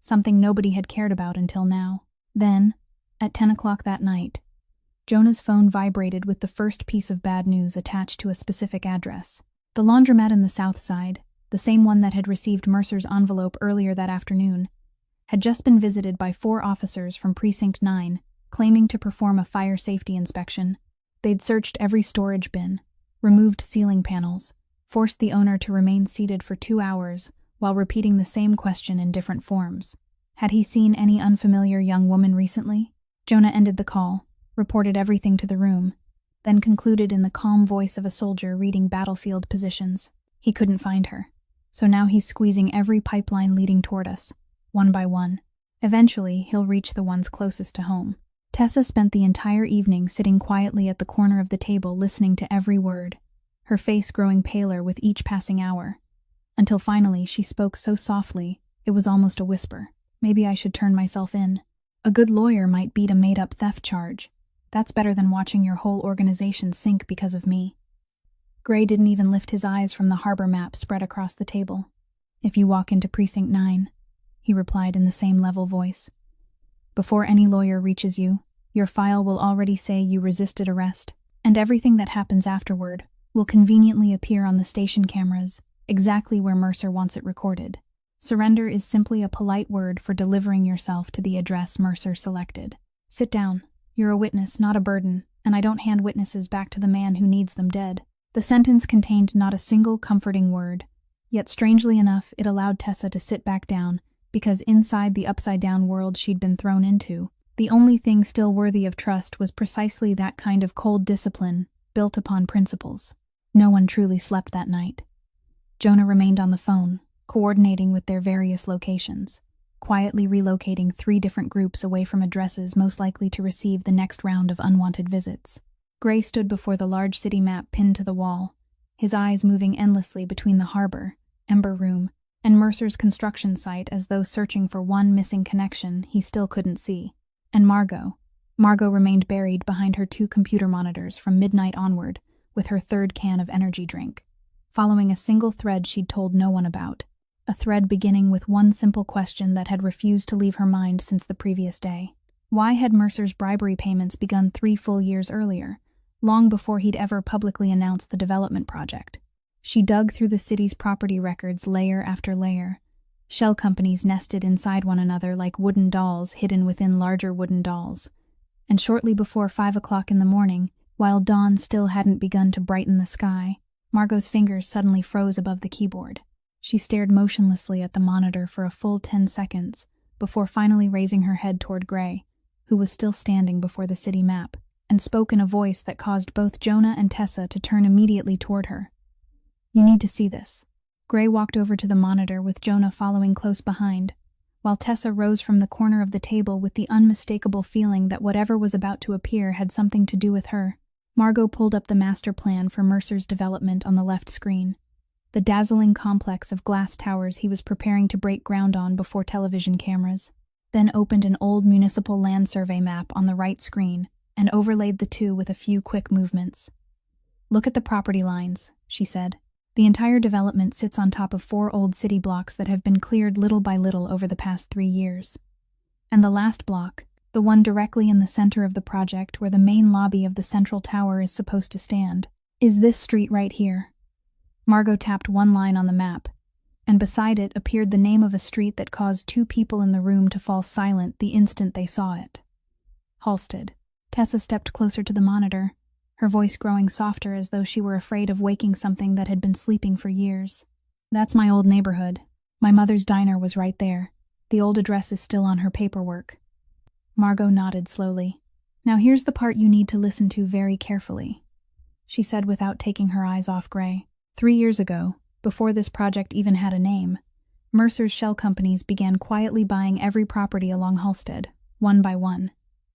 something nobody had cared about until now. Then, at 10 o'clock that night, Jonah's phone vibrated with the first piece of bad news attached to a specific address. The laundromat in the South Side, the same one that had received Mercer's envelope earlier that afternoon, had just been visited by 4 officers from Precinct 9, claiming to perform a fire safety inspection. They'd searched every storage bin, removed ceiling panels, forced the owner to remain seated for 2 hours while repeating the same question in different forms. Had he seen any unfamiliar young woman recently? Jonah ended the call, reported everything to the room, then concluded in the calm voice of a soldier reading battlefield positions. He couldn't find her, so now he's squeezing every pipeline leading toward us, one by one. Eventually, he'll reach the ones closest to home. Tessa spent the entire evening sitting quietly at the corner of the table listening to every word, her face growing paler with each passing hour, until finally she spoke so softly it was almost a whisper. Maybe I should turn myself in. A good lawyer might beat a made-up theft charge. That's better than watching your whole organization sink because of me. Gray didn't even lift his eyes from the harbor map spread across the table. If you walk into Precinct 9, he replied in the same level voice. Before any lawyer reaches you, your file will already say you resisted arrest, and everything that happens afterward will conveniently appear on the station cameras, exactly where Mercer wants it recorded. Surrender is simply a polite word for delivering yourself to the address Mercer selected. Sit down. You're a witness, not a burden, and I don't hand witnesses back to the man who needs them dead. The sentence contained not a single comforting word, yet strangely enough it allowed Tessa to sit back down, because inside the upside-down world she'd been thrown into, the only thing still worthy of trust was precisely that kind of cold discipline built upon principles. No one truly slept that night. Jonah remained on the phone, coordinating with their various locations, quietly relocating 3 different groups away from addresses most likely to receive the next round of unwanted visits. Gray stood before the large city map pinned to the wall, his eyes moving endlessly between the harbor, Ember Room, and Mercer's construction site as though searching for one missing connection he still couldn't see. And Margot, Margot remained buried behind her 2 computer monitors from midnight onward, with her 3rd can of energy drink, following a single thread she'd told no one about, a thread beginning with one simple question that had refused to leave her mind since the previous day. Why had Mercer's bribery payments begun 3 full years earlier, long before he'd ever publicly announced the development project? She dug through the city's property records layer after layer. Shell companies nested inside one another like wooden dolls hidden within larger wooden dolls. And shortly before 5 o'clock in the morning, while dawn still hadn't begun to brighten the sky, Margot's fingers suddenly froze above the keyboard. She stared motionlessly at the monitor for a full 10 seconds, before finally raising her head toward Gray, who was still standing before the city map, and spoke in a voice that caused both Jonah and Tessa to turn immediately toward her. "You need to see this." Gray walked over to the monitor with Jonah following close behind, while Tessa rose from the corner of the table with the unmistakable feeling that whatever was about to appear had something to do with her. Margot pulled up the master plan for Mercer's development on the left screen, the dazzling complex of glass towers he was preparing to break ground on before television cameras, then opened an old municipal land survey map on the right screen and overlaid the two with a few quick movements. "Look at the property lines," she said. "The entire development sits on top of 4 old city blocks that have been cleared little by little over the past 3 years. And the last block, the one directly in the center of the project where the main lobby of the central tower is supposed to stand, is this street right here." Margot tapped one line on the map, and beside it appeared the name of a street that caused 2 people in the room to fall silent the instant they saw it. Halsted. Tessa stepped closer to the monitor, her voice growing softer as though she were afraid of waking something that had been sleeping for years. "That's my old neighborhood. My mother's diner was right there. The old address is still on her paperwork." Margot nodded slowly. "Now here's the part you need to listen to very carefully," she said without taking her eyes off Gray. 3 years ago, before this project even had a name, Mercer's shell companies began quietly buying every property along Halsted, one by one.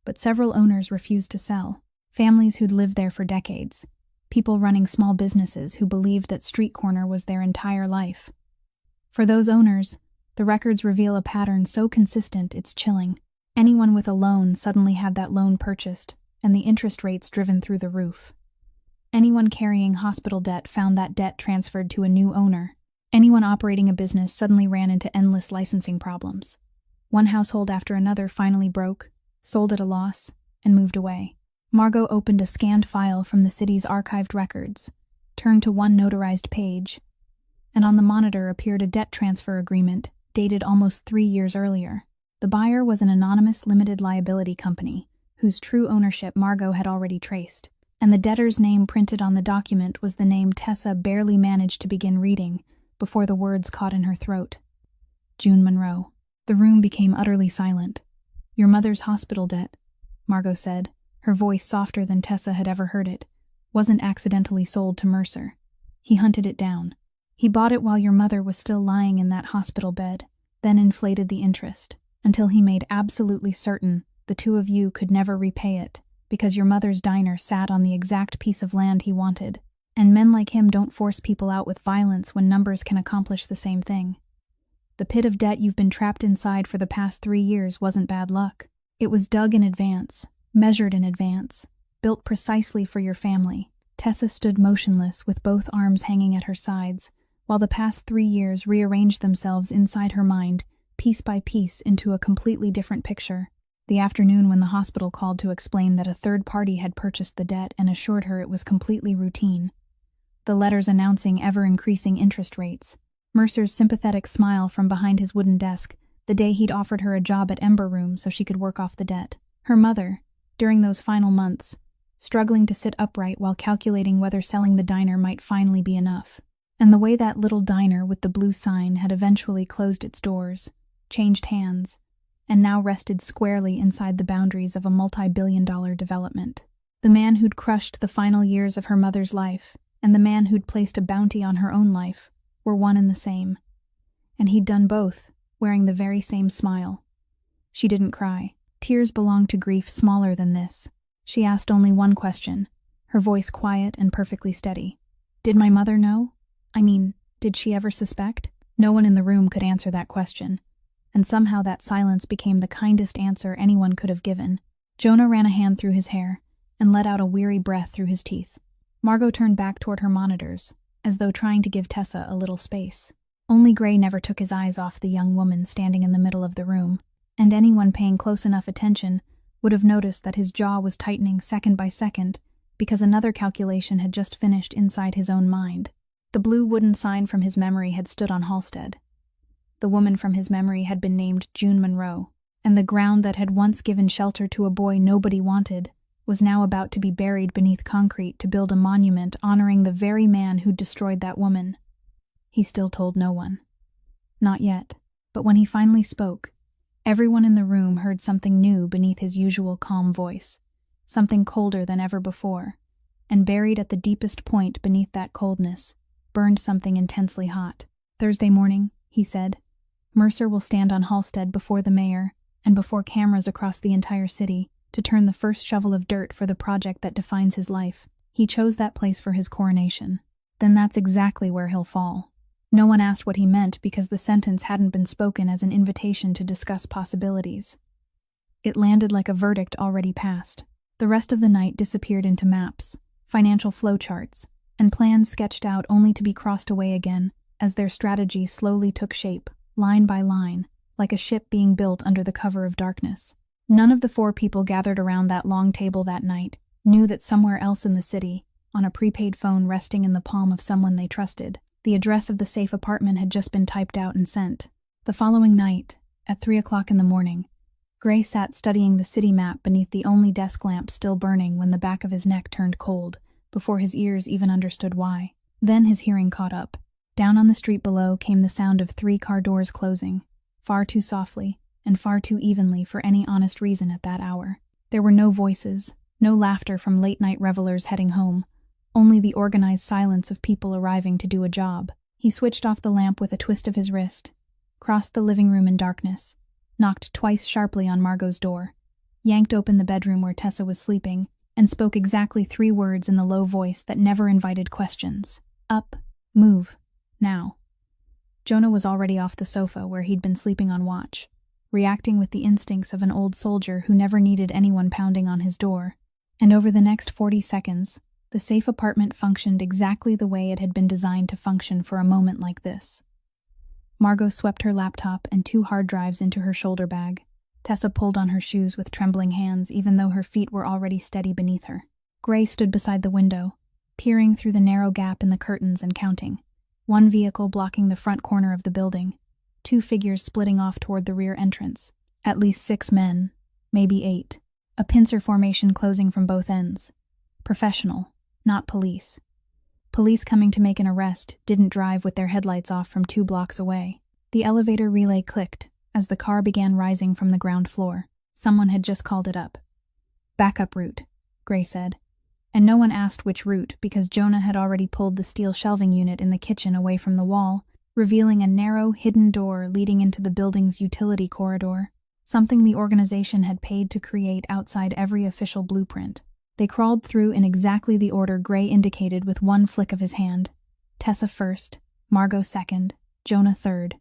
But several owners refused to sell. Families who'd lived there for decades. People running small businesses who believed that street corner was their entire life. For those owners, the records reveal a pattern so consistent it's chilling. Anyone with a loan suddenly had that loan purchased, and the interest rates driven through the roof. Anyone carrying hospital debt found that debt transferred to a new owner. Anyone operating a business suddenly ran into endless licensing problems. One household after another finally broke, sold at a loss, and moved away. Margot opened a scanned file from the city's archived records, turned to one notarized page, and on the monitor appeared a debt transfer agreement dated almost 3 years earlier. The buyer was an anonymous limited liability company, whose true ownership Margot had already traced, and the debtor's name printed on the document was the name Tessa barely managed to begin reading before the words caught in her throat. June Monroe. The room became utterly silent. "Your mother's hospital debt," Margot said, her voice softer than Tessa had ever heard it, "wasn't accidentally sold to Mercer. He hunted it down. He bought it while your mother was still lying in that hospital bed, then inflated the interest, until he made absolutely certain the 2 of you could never repay it, because your mother's diner sat on the exact piece of land he wanted, and men like him don't force people out with violence when numbers can accomplish the same thing. The pit of debt you've been trapped inside for the past 3 years wasn't bad luck. It was dug in advance, measured in advance, built precisely for your family." Tessa stood motionless with both arms hanging at her sides, while the past 3 years rearranged themselves inside her mind, piece by piece, into a completely different picture. The afternoon when the hospital called to explain that a third party had purchased the debt and assured her it was completely routine. The letters announcing ever-increasing interest rates. Mercer's sympathetic smile from behind his wooden desk, the day he'd offered her a job at Ember Room so she could work off the debt. Her mother, during those final months, struggling to sit upright while calculating whether selling the diner might finally be enough. And the way that little diner with the blue sign had eventually closed its doors, changed hands, and now rested squarely inside the boundaries of a multi-billion-dollar development. The man who'd crushed the final years of her mother's life, and the man who'd placed a bounty on her own life, were one and the same. And he'd done both, wearing the very same smile. She didn't cry. Tears belonged to grief smaller than this. She asked only one question, her voice quiet and perfectly steady. "Did my mother know? I mean, did she ever suspect?" No one in the room could answer that question, and somehow that silence became the kindest answer anyone could have given. Jonah ran a hand through his hair and let out a weary breath through his teeth. Margot turned back toward her monitors, as though trying to give Tessa a little space. Only Gray never took his eyes off the young woman standing in the middle of the room, and anyone paying close enough attention would have noticed that his jaw was tightening second by second because another calculation had just finished inside his own mind. The blue wooden sign from his memory had stood on Halstead. The woman from his memory had been named June Monroe, and the ground that had once given shelter to a boy nobody wanted was now about to be buried beneath concrete to build a monument honoring the very man who'd destroyed that woman. He still told no one. Not yet, but when he finally spoke, everyone in the room heard something new beneath his usual calm voice, something colder than ever before, and buried at the deepest point beneath that coldness burned something intensely hot. "Thursday morning," he said, "Mercer will stand on Halstead before the mayor and before cameras across the entire city to turn the first shovel of dirt for the project that defines his life. He chose that place for his coronation. Then that's exactly where he'll fall." No one asked what he meant because the sentence hadn't been spoken as an invitation to discuss possibilities. It landed like a verdict already passed. The rest of the night disappeared into maps, financial flowcharts, and plans sketched out only to be crossed away again as their strategy slowly took shape, line by line, like a ship being built under the cover of darkness. None of the 4 people gathered around that long table that night knew that somewhere else in the city, on a prepaid phone resting in the palm of someone they trusted, the address of the safe apartment had just been typed out and sent. The following night, at 3 o'clock in the morning, Gray sat studying the city map beneath the only desk lamp still burning when the back of his neck turned cold, before his ears even understood why. Then his hearing caught up. Down on the street below came the sound of 3 car doors closing, far too softly and far too evenly for any honest reason at that hour. There were no voices, no laughter from late-night revelers heading home, only the organized silence of people arriving to do a job. He switched off the lamp with a twist of his wrist, crossed the living room in darkness, knocked twice sharply on Margot's door, yanked open the bedroom where Tessa was sleeping, and spoke exactly 3 words in the low voice that never invited questions. "Up, move, now." Jonah was already off the sofa where he'd been sleeping on watch, reacting with the instincts of an old soldier who never needed anyone pounding on his door. And over the next 40 seconds, the safe apartment functioned exactly the way it had been designed to function for a moment like this. Margot swept her laptop and 2 hard drives into her shoulder bag. Tessa pulled on her shoes with trembling hands even though her feet were already steady beneath her. Gray stood beside the window, peering through the narrow gap in the curtains and counting. 1 vehicle blocking the front corner of the building, 2 figures splitting off toward the rear entrance. At least 6 men, maybe 8. A pincer formation closing from both ends. Professional, not police. Police coming to make an arrest didn't drive with their headlights off from 2 blocks away. The elevator relay clicked as the car began rising from the ground floor. Someone had just called it up. "Backup route," Gray said. And no one asked which route because Jonah had already pulled the steel shelving unit in the kitchen away from the wall, revealing a narrow, hidden door leading into the building's utility corridor, something the organization had paid to create outside every official blueprint. They crawled through in exactly the order Gray indicated with 1 flick of his hand. Tessa first, Margot second, Jonah third.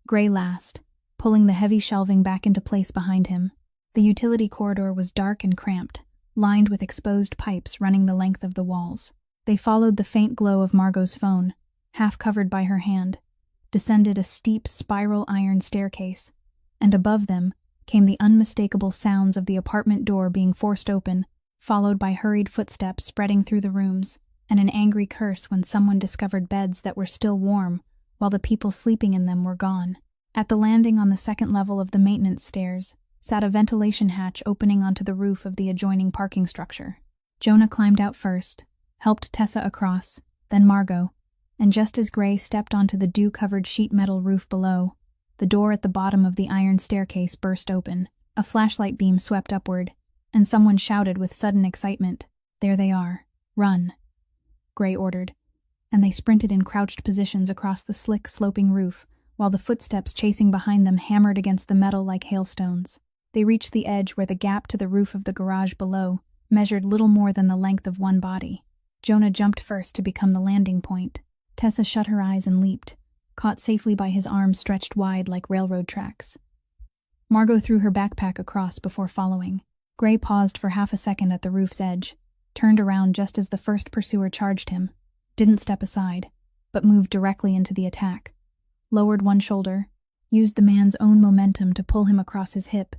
Gray last, pulling the heavy shelving back into place behind him. The utility corridor was dark and cramped, lined with exposed pipes running the length of the walls. They followed the faint glow of Margot's phone, half covered by her hand, descended a steep spiral iron staircase, and above them came the unmistakable sounds of the apartment door being forced open, followed by hurried footsteps spreading through the rooms, and an angry curse when someone discovered beds that were still warm while the people sleeping in them were gone. At the landing on the 2nd level of the maintenance stairs sat a ventilation hatch opening onto the roof of the adjoining parking structure. Jonah climbed out first, helped Tessa across, then Margot, and just as Gray stepped onto the dew-covered sheet metal roof below, the door at the bottom of the iron staircase burst open. A flashlight beam swept upward, and someone shouted with sudden excitement, "There they are. Run," Gray ordered, and they sprinted in crouched positions across the slick, sloping roof, while the footsteps chasing behind them hammered against the metal like hailstones. They reached the edge where the gap to the roof of the garage below measured little more than the length of 1 body. Jonah jumped first to become the landing point. Tessa shut her eyes and leaped, caught safely by his arms stretched wide like railroad tracks. Margot threw her backpack across before following. Gray paused for half a second at the roof's edge, turned around just as the first pursuer charged him, didn't step aside, but moved directly into the attack. Lowered one shoulder, used the man's own momentum to pull him across his hip,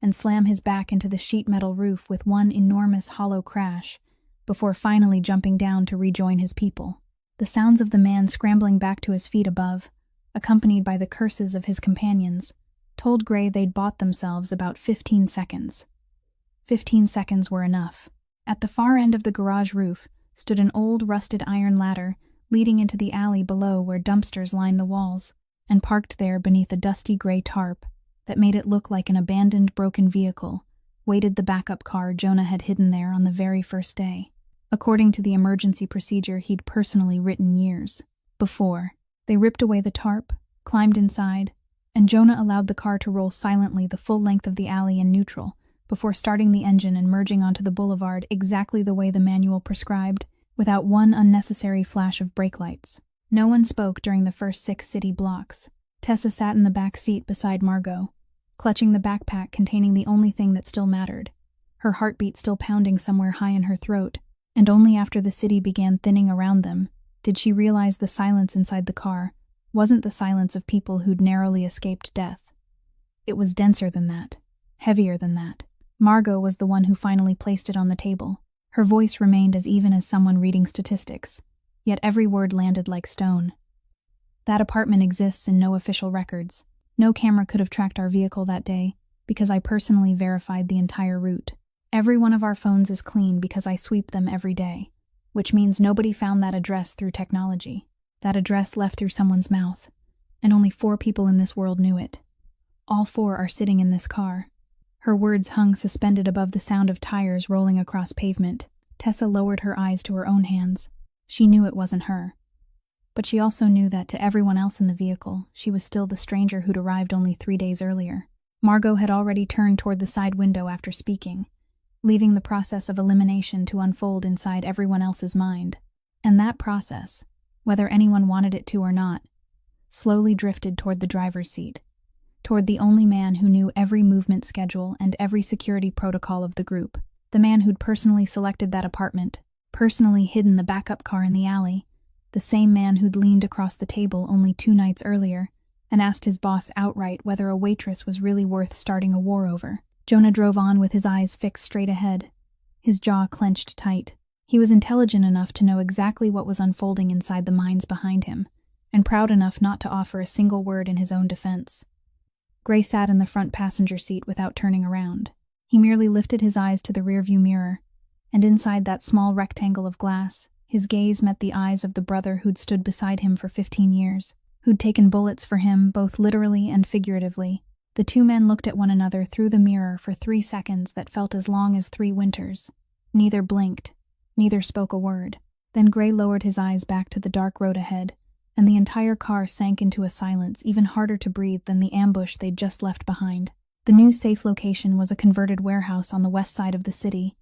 and slam his back into the sheet metal roof with one enormous hollow crash, before finally jumping down to rejoin his people. The sounds of the man scrambling back to his feet above, accompanied by the curses of his companions, told Gray they'd bought themselves about 15 seconds. 15 seconds were enough. At the far end of the garage roof stood an old rusted iron ladder leading into the alley below where dumpsters lined the walls, and parked there beneath a dusty gray tarp that made it look like an abandoned broken vehicle, waited the backup car Jonah had hidden there on the very first day, according to the emergency procedure he'd personally written years before. They ripped away the tarp, climbed inside, and Jonah allowed the car to roll silently the full length of the alley in neutral, before starting the engine and merging onto the boulevard exactly the way the manual prescribed, without one unnecessary flash of brake lights. No one spoke during the first 6 city blocks. Tessa sat in the back seat beside Margot, clutching the backpack containing the only thing that still mattered, her heartbeat still pounding somewhere high in her throat, and only after the city began thinning around them did she realize the silence inside the car wasn't the silence of people who'd narrowly escaped death. It was denser than that, heavier than that. Margot was the one who finally placed it on the table. Her voice remained as even as someone reading statistics, yet every word landed like stone. That apartment exists in no official records. No camera could have tracked our vehicle that day, because I personally verified the entire route. Every one of our phones is clean because I sweep them every day, which means nobody found that address through technology. That address left through someone's mouth, and only 4 people in this world knew it. All 4 are sitting in this car. Her words hung suspended above the sound of tires rolling across pavement. Tessa lowered her eyes to her own hands. She knew it wasn't her. But she also knew that to everyone else in the vehicle, she was still the stranger who'd arrived only 3 days earlier. Margot had already turned toward the side window after speaking, leaving the process of elimination to unfold inside everyone else's mind. And that process, whether anyone wanted it to or not, slowly drifted toward the driver's seat, toward the only man who knew every movement schedule and every security protocol of the group, the man who'd personally selected that apartment, personally hidden the backup car in the alley, the same man who'd leaned across the table only 2 nights earlier and asked his boss outright whether a waitress was really worth starting a war over. Jonah drove on with his eyes fixed straight ahead, his jaw clenched tight. He was intelligent enough to know exactly what was unfolding inside the minds behind him, and proud enough not to offer a single word in his own defense. Gray sat in the front passenger seat without turning around. He merely lifted his eyes to the rearview mirror, and inside that small rectangle of glass, his gaze met the eyes of the brother who'd stood beside him for 15 years, who'd taken bullets for him both literally and figuratively. The 2 men looked at one another through the mirror for 3 seconds that felt as long as 3 winters. Neither blinked, neither spoke a word. Then Gray lowered his eyes back to the dark road ahead, and the entire car sank into a silence even harder to breathe than the ambush they'd just left behind. The new safe location was a converted warehouse on the west side of the city,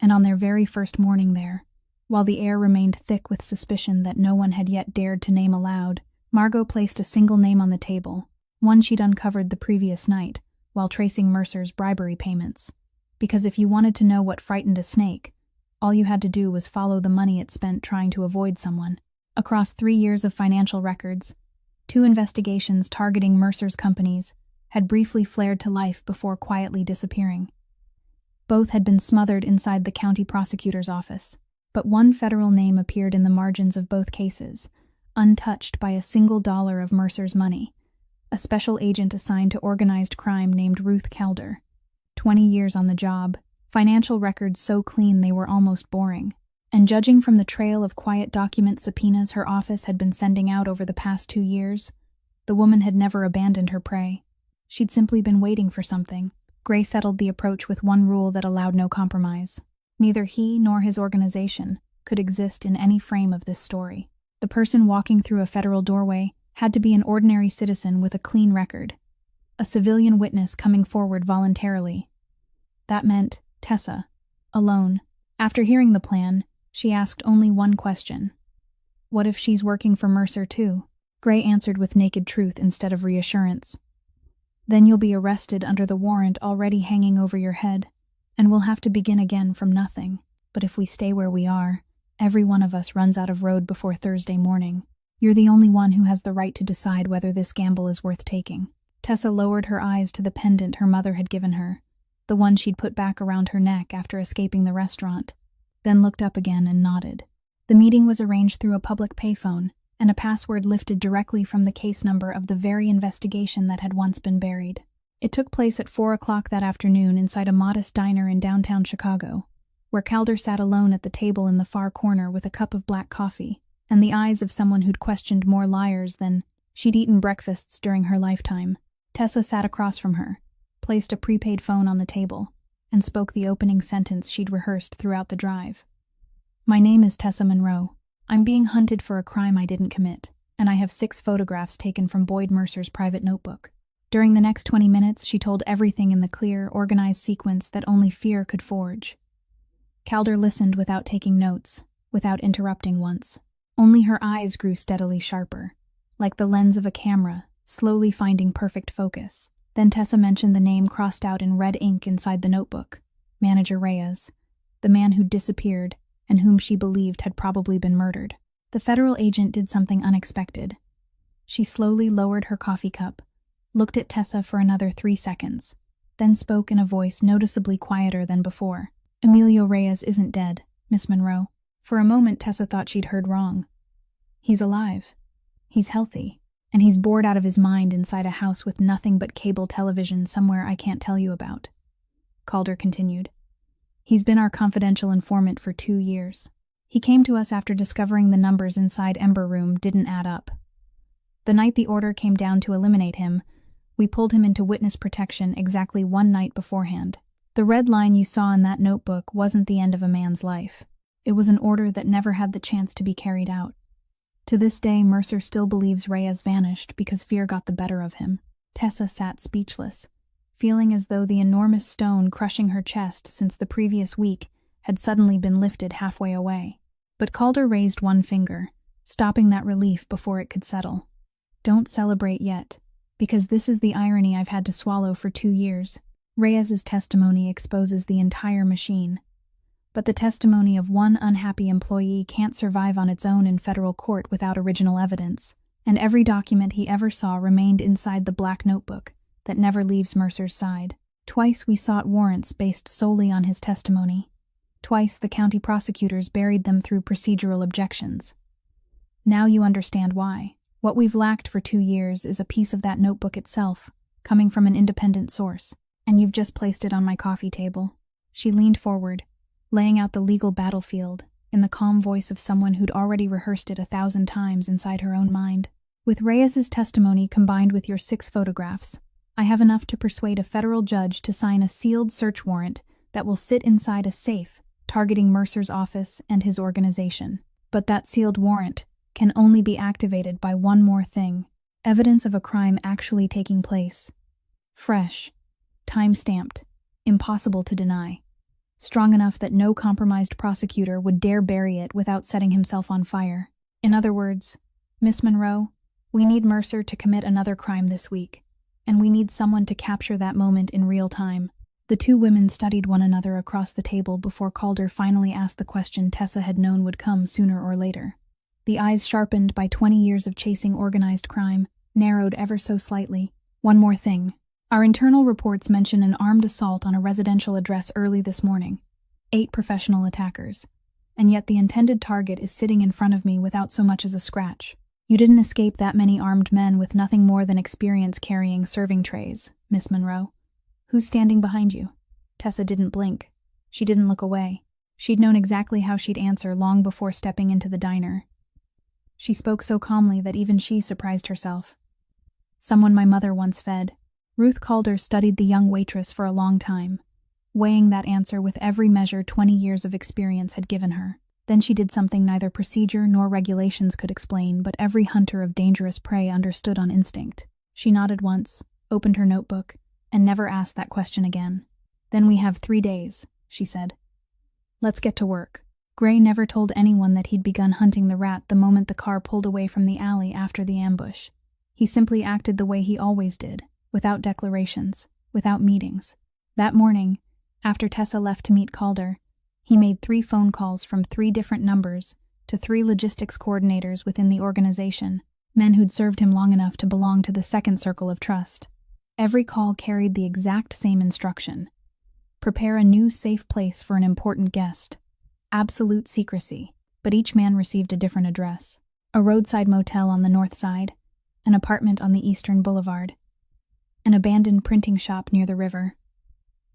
and on their very first morning there, while the air remained thick with suspicion that no one had yet dared to name aloud, Margot placed a single name on the table, one she'd uncovered the previous night, while tracing Mercer's bribery payments. Because if you wanted to know what frightened a snake, all you had to do was follow the money it spent trying to avoid someone. Across 3 years of financial records, 2 investigations targeting Mercer's companies had briefly flared to life before quietly disappearing. Both had been smothered inside the county prosecutor's office, but one federal name appeared in the margins of both cases, untouched by a single dollar of Mercer's money, a special agent assigned to organized crime named Ruth Calder. 20 years on the job, financial records so clean they were almost boring. And judging from the trail of quiet document subpoenas her office had been sending out over the past 2 years, the woman had never abandoned her prey. She'd simply been waiting for something. Gray settled the approach with one rule that allowed no compromise. Neither he nor his organization could exist in any frame of this story. The person walking through a federal doorway had to be an ordinary citizen with a clean record, a civilian witness coming forward voluntarily. That meant Tessa, alone. After hearing the plan, she asked only one question. What if she's working for Mercer too? Gray answered with naked truth instead of reassurance. Then you'll be arrested under the warrant already hanging over your head, And we'll have to begin again from nothing. But if we stay where we are, every one of us runs out of road before Thursday morning. You're the only one who has the right to decide whether this gamble is worth taking." Tessa lowered her eyes to the pendant her mother had given her, the one she'd put back around her neck after escaping the restaurant, then looked up again and nodded. The meeting was arranged through a public payphone, and a password lifted directly from the case number of the very investigation that had once been buried. It took place at 4 o'clock that afternoon inside a modest diner in downtown Chicago, where Calder sat alone at the table in the far corner with a cup of black coffee, and the eyes of someone who'd questioned more liars than she'd eaten breakfasts during her lifetime. Tessa sat across from her, placed a prepaid phone on the table, and spoke the opening sentence she'd rehearsed throughout the drive. "My name is Tessa Monroe. I'm being hunted for a crime I didn't commit, and I have 6 photographs taken from Boyd Mercer's private notebook." During the next 20 minutes, she told everything in the clear, organized sequence that only fear could forge. Calder listened without taking notes, without interrupting once. Only her eyes grew steadily sharper, like the lens of a camera, slowly finding perfect focus. Then Tessa mentioned the name crossed out in red ink inside the notebook, Manager Reyes, the man who'd disappeared and whom she believed had probably been murdered. The federal agent did something unexpected. She slowly lowered her coffee cup, looked at Tessa for another 3 seconds, then spoke in a voice noticeably quieter than before. "Emilio Reyes isn't dead, Miss Monroe." For a moment Tessa thought she'd heard wrong. "He's alive. He's healthy. And he's bored out of his mind inside a house with nothing but cable television somewhere I can't tell you about," Calder continued. "He's been our confidential informant for 2 years. He came to us after discovering the numbers inside Ember Room didn't add up. The night the order came down to eliminate him, we pulled him into witness protection exactly 1 night beforehand. The red line you saw in that notebook wasn't the end of a man's life. It was an order that never had the chance to be carried out. To this day, Mercer still believes Reyes vanished because fear got the better of him." Tessa sat speechless, feeling as though the enormous stone crushing her chest since the previous week had suddenly been lifted halfway away. But Calder raised one finger, stopping that relief before it could settle. "Don't celebrate yet, because this is the irony I've had to swallow for 2 years. Reyes's testimony exposes the entire machine. But the testimony of one unhappy employee can't survive on its own in federal court without original evidence, and every document he ever saw remained inside the black notebook that never leaves Mercer's side. Twice we sought warrants based solely on his testimony. Twice the county prosecutors buried them through procedural objections. Now you understand why. What we've lacked for 2 years is a piece of that notebook itself, coming from an independent source. And you've just placed it on my coffee table." She leaned forward, laying out the legal battlefield in the calm voice of someone who'd already rehearsed it 1,000 times inside her own mind. "With Reyes's testimony combined with your 6 photographs, I have enough to persuade a federal judge to sign a sealed search warrant that will sit inside a safe targeting Mercer's office and his organization. But that sealed warrant can only be activated by one more thing: evidence of a crime actually taking place. Fresh, time-stamped, impossible to deny. Strong enough that no compromised prosecutor would dare bury it without setting himself on fire. In other words, Miss Monroe, we need Mercer to commit another crime this week, and we need someone to capture that moment in real time." The 2 women studied one another across the table before Calder finally asked the question Tessa had known would come sooner or later. The eyes sharpened by 20 years of chasing organized crime narrowed ever so slightly. "One more thing. Our internal reports mention an armed assault on a residential address early this morning. 8 professional attackers. And yet the intended target is sitting in front of me without so much as a scratch. You didn't escape that many armed men with nothing more than experience carrying serving trays, Miss Monroe. Who's standing behind you?" Tessa didn't blink. She didn't look away. She'd known exactly how she'd answer long before stepping into the diner. She spoke so calmly that even she surprised herself. "Someone my mother once fed." Ruth Calder studied the young waitress for a long time, weighing that answer with every measure 20 years of experience had given her. Then she did something neither procedure nor regulations could explain, but every hunter of dangerous prey understood on instinct. She nodded once, opened her notebook, and never asked that question again. "Then we have 3 days," she said. "Let's get to work." Gray never told anyone that he'd begun hunting the rat the moment the car pulled away from the alley after the ambush. He simply acted the way he always did, without declarations, without meetings. That morning, After Tessa left to meet Calder, he made 3 phone calls from 3 different numbers to 3 logistics coordinators within the organization, men who'd served him long enough to belong to the second circle of trust. Every call carried the exact same instruction: prepare a new safe place for an important guest. Absolute secrecy, but each man received a different address. A roadside motel on the north side, an apartment on the eastern boulevard, an abandoned printing shop near the river.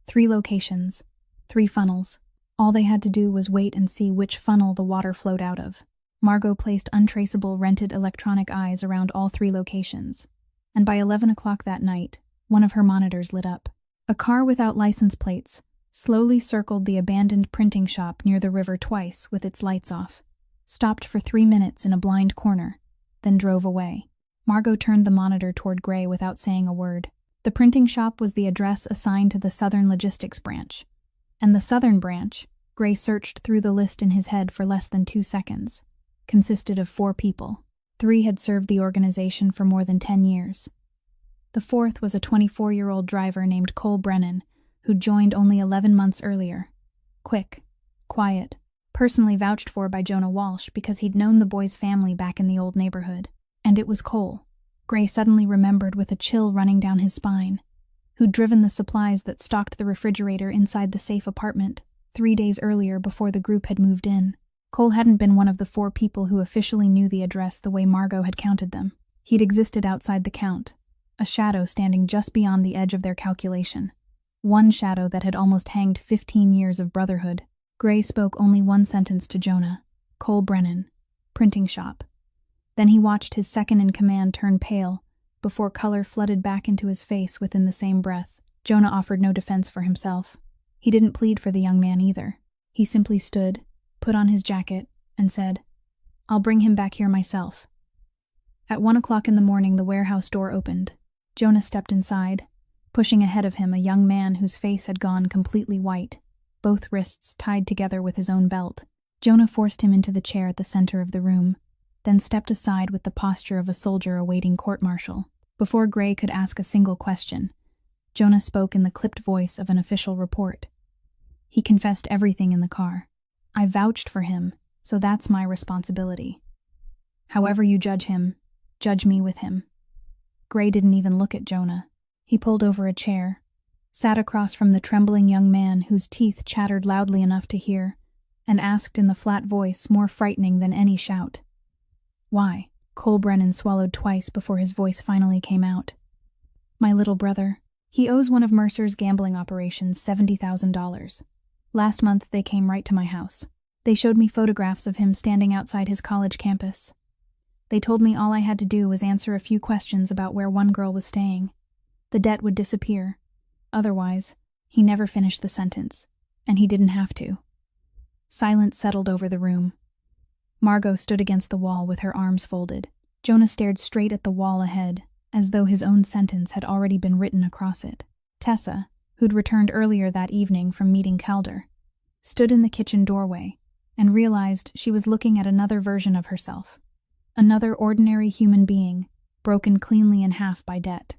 3 locations, 3 funnels. All they had to do was wait and see which funnel the water flowed out of. Margot placed untraceable rented electronic eyes around all 3 locations, and by 11 o'clock that night, one of her monitors lit up. A car without license plates slowly circled the abandoned printing shop near the river twice with its lights off, stopped for 3 minutes in a blind corner, then drove away. Margot turned the monitor toward Gray without saying a word. The printing shop was the address assigned to the Southern Logistics branch, and the Southern branch, Gray searched through the list in his head for less than 2 seconds, consisted of 4 people. 3 had served the organization for more than 10 years. The 4th was a 24-year-old driver named Cole Brennan, who'd joined only 11 months earlier. Quick, quiet, personally vouched for by Jonah Walsh because he'd known the boy's family back in the old neighborhood. And it was Cole, Gray suddenly remembered with a chill running down his spine, who'd driven the supplies that stocked the refrigerator inside the safe apartment 3 days earlier before the group had moved in. Cole hadn't been one of the 4 people who officially knew the address the way Margot had counted them. He'd existed outside the count, a shadow standing just beyond the edge of their calculation. One shadow that had almost hanged 15 years of brotherhood. Gray spoke only one sentence to Jonah: Cole Brennan, printing shop. Then he watched his second-in-command turn pale, before color flooded back into his face within the same breath. Jonah offered no defense for himself. He didn't plead for the young man either. He simply stood, put on his jacket, and said, "I'll bring him back here myself." At 1 o'clock in the morning, the warehouse door opened. Jonah stepped inside, pushing ahead of him a young man whose face had gone completely white, both wrists tied together with his own belt. Jonah forced him into the chair at the center of the room, then stepped aside with the posture of a soldier awaiting court-martial. Before Gray could ask a single question, Jonah spoke in the clipped voice of an official report. He confessed everything in the car. "I vouched for him, so that's my responsibility. However you judge him, judge me with him." Gray didn't even look at Jonah. He pulled over a chair, sat across from the trembling young man whose teeth chattered loudly enough to hear, and asked in the flat voice more frightening than any shout, "Why?" Cole Brennan swallowed twice before his voice finally came out. "My little brother. He owes one of Mercer's gambling operations $70,000. Last month they came right to my house. They showed me photographs of him standing outside his college campus. They told me all I had to do was answer a few questions about where one girl was staying. The debt would disappear. Otherwise, he never finished the sentence, and he didn't have to." Silence settled over the room. Margot stood against the wall with her arms folded. Jonah stared straight at the wall ahead, as though his own sentence had already been written across it. Tessa, who'd returned earlier that evening from meeting Calder, stood in the kitchen doorway and realized she was looking at another version of herself. Another ordinary human being, broken cleanly in half by debt.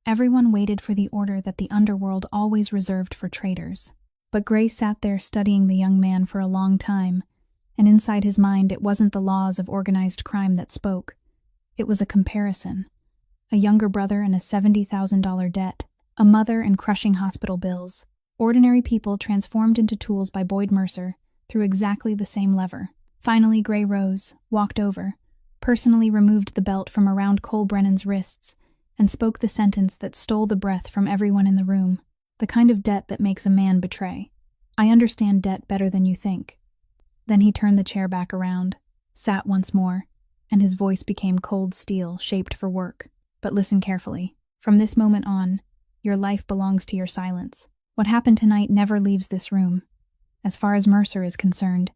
Everyone waited for the order that the underworld always reserved for traitors. But Gray sat there studying the young man for a long time, and inside his mind it wasn't the laws of organized crime that spoke. It was a comparison. A younger brother and a $70,000 debt, a mother and crushing hospital bills. Ordinary people transformed into tools by Boyd Mercer through exactly the same lever. Finally, Gray rose, walked over, personally removed the belt from around Cole Brennan's wrists, and spoke the sentence that stole the breath from everyone in the room. The kind of debt that makes a man betray. "I understand debt better than you think." Then he turned the chair back around, sat once more, and his voice became cold steel, shaped for work. "But listen carefully. From this moment on, your life belongs to your silence. What happened tonight never leaves this room. As far as Mercer is concerned,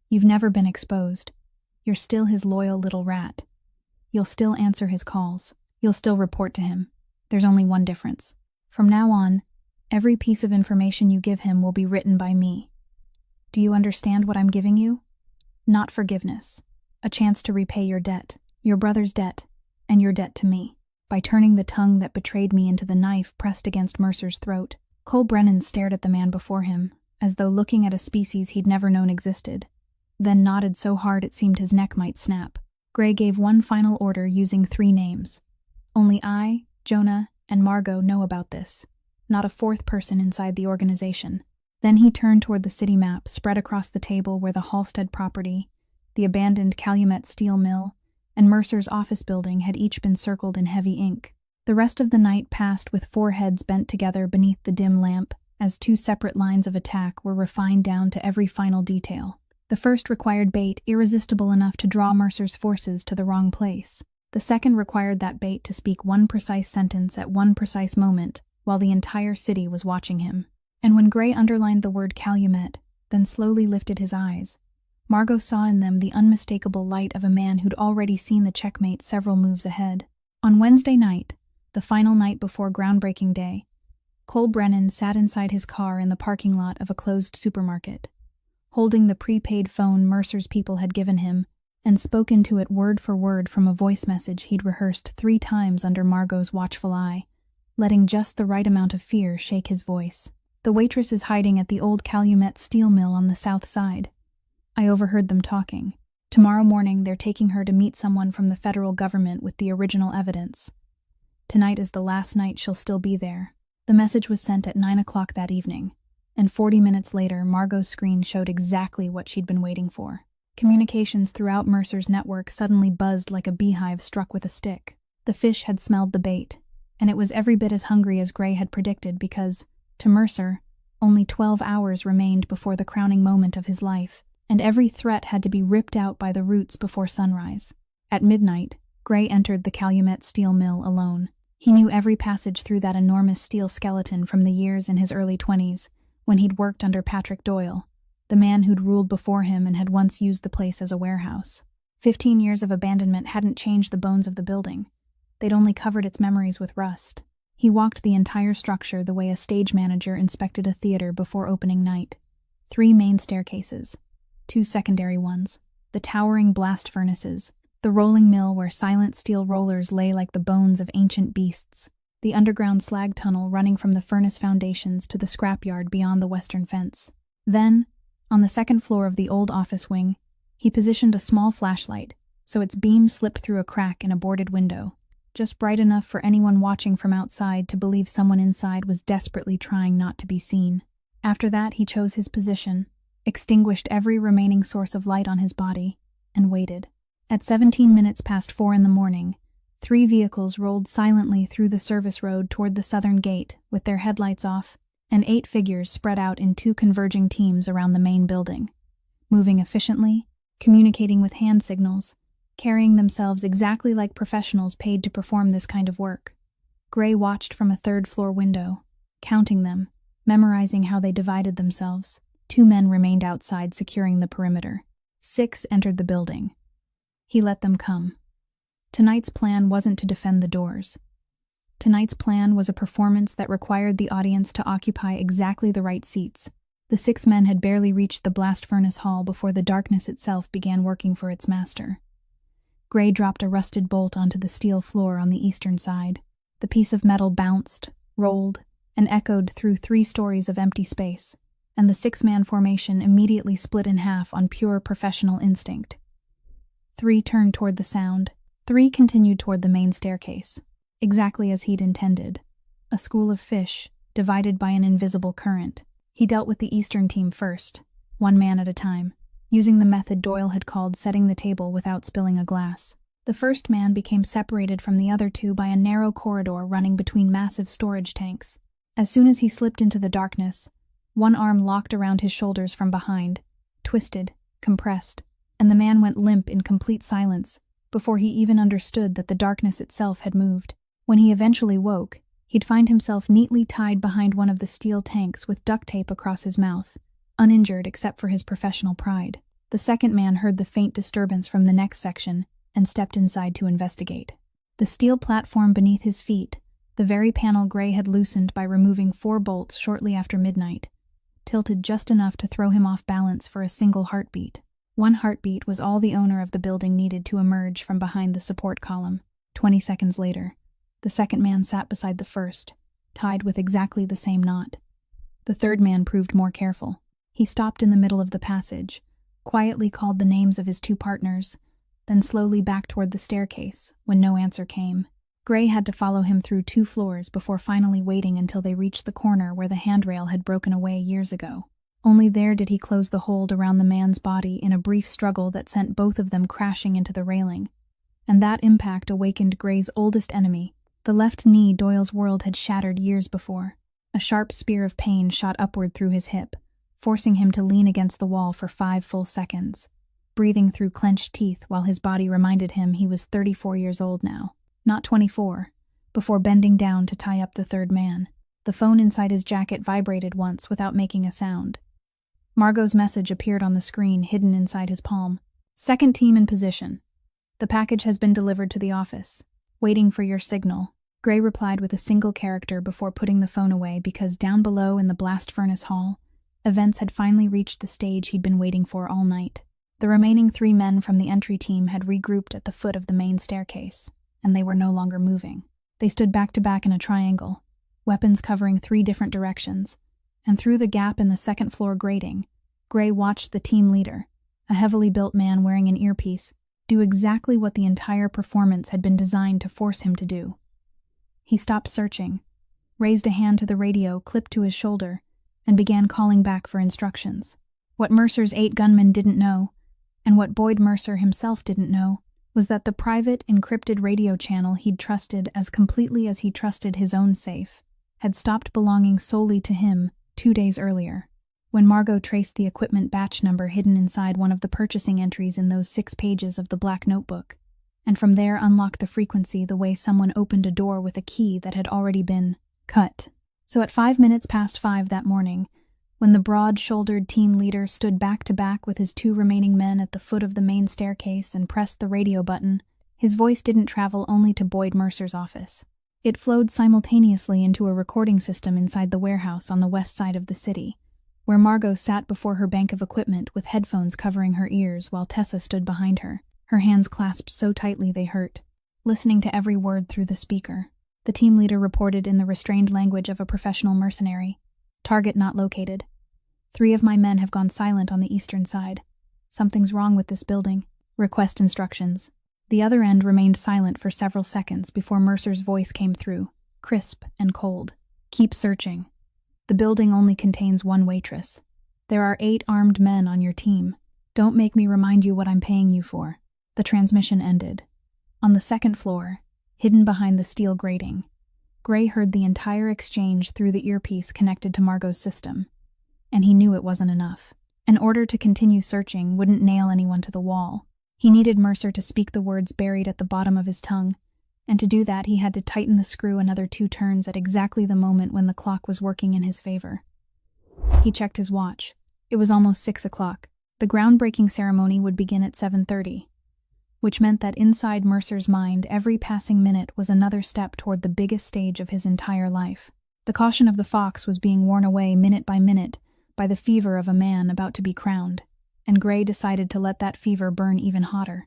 you've never been exposed. You're still his loyal little rat. You'll still answer his calls. You'll still report to him. There's only one difference. From now on, every piece of information you give him will be written by me. Do you understand what I'm giving you? Not forgiveness. A chance to repay your debt, your brother's debt, and your debt to me, by turning the tongue that betrayed me into the knife pressed against Mercer's throat. Cole Brennan stared at the man before him, as though looking at a species he'd never known existed, then nodded so hard it seemed his neck might snap. Gray gave one final order using 3 names. Only I, Jonah, and Margot know about this, not a 4th person inside the organization. Then he turned toward the city map spread across the table where the Halstead property, the abandoned Calumet steel mill, and Mercer's office building had each been circled in heavy ink. The rest of the night passed with 4 heads bent together beneath the dim lamp, as 2 separate lines of attack were refined down to every final detail. The first required bait irresistible enough to draw Mercer's forces to the wrong place. The second required that bait to speak one precise sentence at one precise moment, while the entire city was watching him. And when Gray underlined the word Calumet, then slowly lifted his eyes, Margot saw in them the unmistakable light of a man who'd already seen the checkmate several moves ahead. On Wednesday night, the final night before groundbreaking day, Cole Brennan sat inside his car in the parking lot of a closed supermarket, holding the prepaid phone Mercer's people had given him, and spoke into it word for word from a voice message he'd rehearsed 3 times under Margot's watchful eye, letting just the right amount of fear shake his voice. The waitress is hiding at the old Calumet steel mill on the south side. I overheard them talking. Tomorrow morning they're taking her to meet someone from the federal government with the original evidence. Tonight is the last night she'll still be there. The message was sent at 9 o'clock that evening, and 40 minutes later Margot's screen showed exactly what she'd been waiting for. Communications throughout Mercer's network suddenly buzzed like a beehive struck with a stick. The fish had smelled the bait, and it was every bit as hungry as Gray had predicted because, to Mercer, only 12 hours remained before the crowning moment of his life, and every threat had to be ripped out by the roots before sunrise. At midnight, Gray entered the Calumet steel mill alone. He knew every passage through that enormous steel skeleton from the years in his early 20s, when he'd worked under Patrick Doyle, the man who'd ruled before him and had once used the place as a warehouse. 15 years of abandonment hadn't changed the bones of the building. They'd only covered its memories with rust. He walked the entire structure the way a stage manager inspected a theater before opening night. 3 main staircases, 2 secondary ones, the towering blast furnaces, the rolling mill where silent steel rollers lay like the bones of ancient beasts, the underground slag tunnel running from the furnace foundations to the scrapyard beyond the western fence. Then, on the 2nd floor of the old office wing, he positioned a small flashlight, so its beam slipped through a crack in a boarded window, just bright enough for anyone watching from outside to believe someone inside was desperately trying not to be seen. After that, he chose his position, extinguished every remaining source of light on his body, and waited. At 17 minutes past 4 in the morning, 3 vehicles rolled silently through the service road toward the southern gate with their headlights off, and 8 figures spread out in 2 converging teams around the main building, moving efficiently, communicating with hand signals, carrying themselves exactly like professionals paid to perform this kind of work. Gray watched from a 3rd-floor window, counting them, memorizing how they divided themselves. 2 men remained outside securing the perimeter. 6 entered the building. He let them come. Tonight's plan wasn't to defend the doors. Tonight's plan was a performance that required the audience to occupy exactly the right seats. The 6 men had barely reached the blast furnace hall before the darkness itself began working for its master. Gray dropped a rusted bolt onto the steel floor on the eastern side. The piece of metal bounced, rolled, and echoed through 3 stories of empty space, and the 6-man formation immediately split in half on pure professional instinct. 3 turned toward the sound. 3 continued toward the main staircase, exactly as he'd intended. A school of fish, divided by an invisible current. He dealt with the eastern team first, 1 man at a time, using the method Doyle had called setting the table without spilling a glass. The first man became separated from the other 2 by a narrow corridor running between massive storage tanks. As soon as he slipped into the darkness, 1 arm locked around his shoulders from behind, twisted, compressed, and the man went limp in complete silence before he even understood that the darkness itself had moved. When he eventually woke, he'd find himself neatly tied behind one of the steel tanks with duct tape across his mouth, uninjured except for his professional pride. The second man heard the faint disturbance from the next section and stepped inside to investigate. The steel platform beneath his feet, the very panel Gray had loosened by removing 4 bolts shortly after midnight, tilted just enough to throw him off balance for a single heartbeat. 1 heartbeat was all the owner of the building needed to emerge from behind the support column. 20 seconds later, the second man sat beside the first, tied with exactly the same knot. The third man proved more careful. He stopped in the middle of the passage, quietly called the names of his two partners, then slowly backed toward the staircase when no answer came. Gray had to follow him through 2 floors before finally waiting until they reached the corner where the handrail had broken away years ago. Only there did he close the hold around the man's body in a brief struggle that sent both of them crashing into the railing. And that impact awakened Gray's oldest enemy, the left knee Doyle's world had shattered years before. A sharp spear of pain shot upward through his hip, forcing him to lean against the wall for 5 full seconds, breathing through clenched teeth while his body reminded him he was 34 years old now, not 24, before bending down to tie up the third man. The phone inside his jacket vibrated once without making a sound. Margot's message appeared on the screen, hidden inside his palm. "Second team in position. The package has been delivered to the office. Waiting for your signal." Gray replied with a single character before putting the phone away because down below in the blast furnace hall, events had finally reached the stage he'd been waiting for all night. The remaining 3 men from the entry team had regrouped at the foot of the main staircase, and they were no longer moving. They stood back to back in a triangle, weapons covering 3 different directions, and through the gap in the second-floor grating, Gray watched the team leader, a heavily built man wearing an earpiece, do exactly what the entire performance had been designed to force him to do. He stopped searching, raised a hand to the radio clipped to his shoulder, and began calling back for instructions. What Mercer's 8 gunmen didn't know, and what Boyd Mercer himself didn't know, was that the private, encrypted radio channel he'd trusted as completely as he trusted his own safe had stopped belonging solely to him 2 days earlier, when Margot traced the equipment batch number hidden inside one of the purchasing entries in those 6 pages of the black notebook, and from there unlocked the frequency the way someone opened a door with a key that had already been cut. So at 5 minutes past 5 that morning, when the broad-shouldered team leader stood back to back with his 2 remaining men at the foot of the main staircase and pressed the radio button, his voice didn't travel only to Boyd Mercer's office. It flowed simultaneously into a recording system inside the warehouse on the west side of the city, where Margot sat before her bank of equipment with headphones covering her ears while Tessa stood behind her, her hands clasped so tightly they hurt, listening to every word through the speaker. The team leader reported in the restrained language of a professional mercenary. "Target not located. 3 of my men have gone silent on the eastern side. Something's wrong with this building. Request instructions." The other end remained silent for several seconds before Mercer's voice came through, crisp and cold. "Keep searching. The building only contains 1 waitress. There are 8 armed men on your team. Don't make me remind you what I'm paying you for." The transmission ended. On the second floor, hidden behind the steel grating, Gray heard the entire exchange through the earpiece connected to Margot's system, and he knew it wasn't enough. An order to continue searching wouldn't nail anyone to the wall. He needed Mercer to speak the words buried at the bottom of his tongue, and to do that he had to tighten the screw another 2 turns at exactly the moment when the clock was working in his favor. He checked his watch. It was almost 6 o'clock. The groundbreaking ceremony would begin at 7:30. Which meant that inside Mercer's mind every passing minute was another step toward the biggest stage of his entire life. The caution of the fox was being worn away minute by minute by the fever of a man about to be crowned, and Gray decided to let that fever burn even hotter.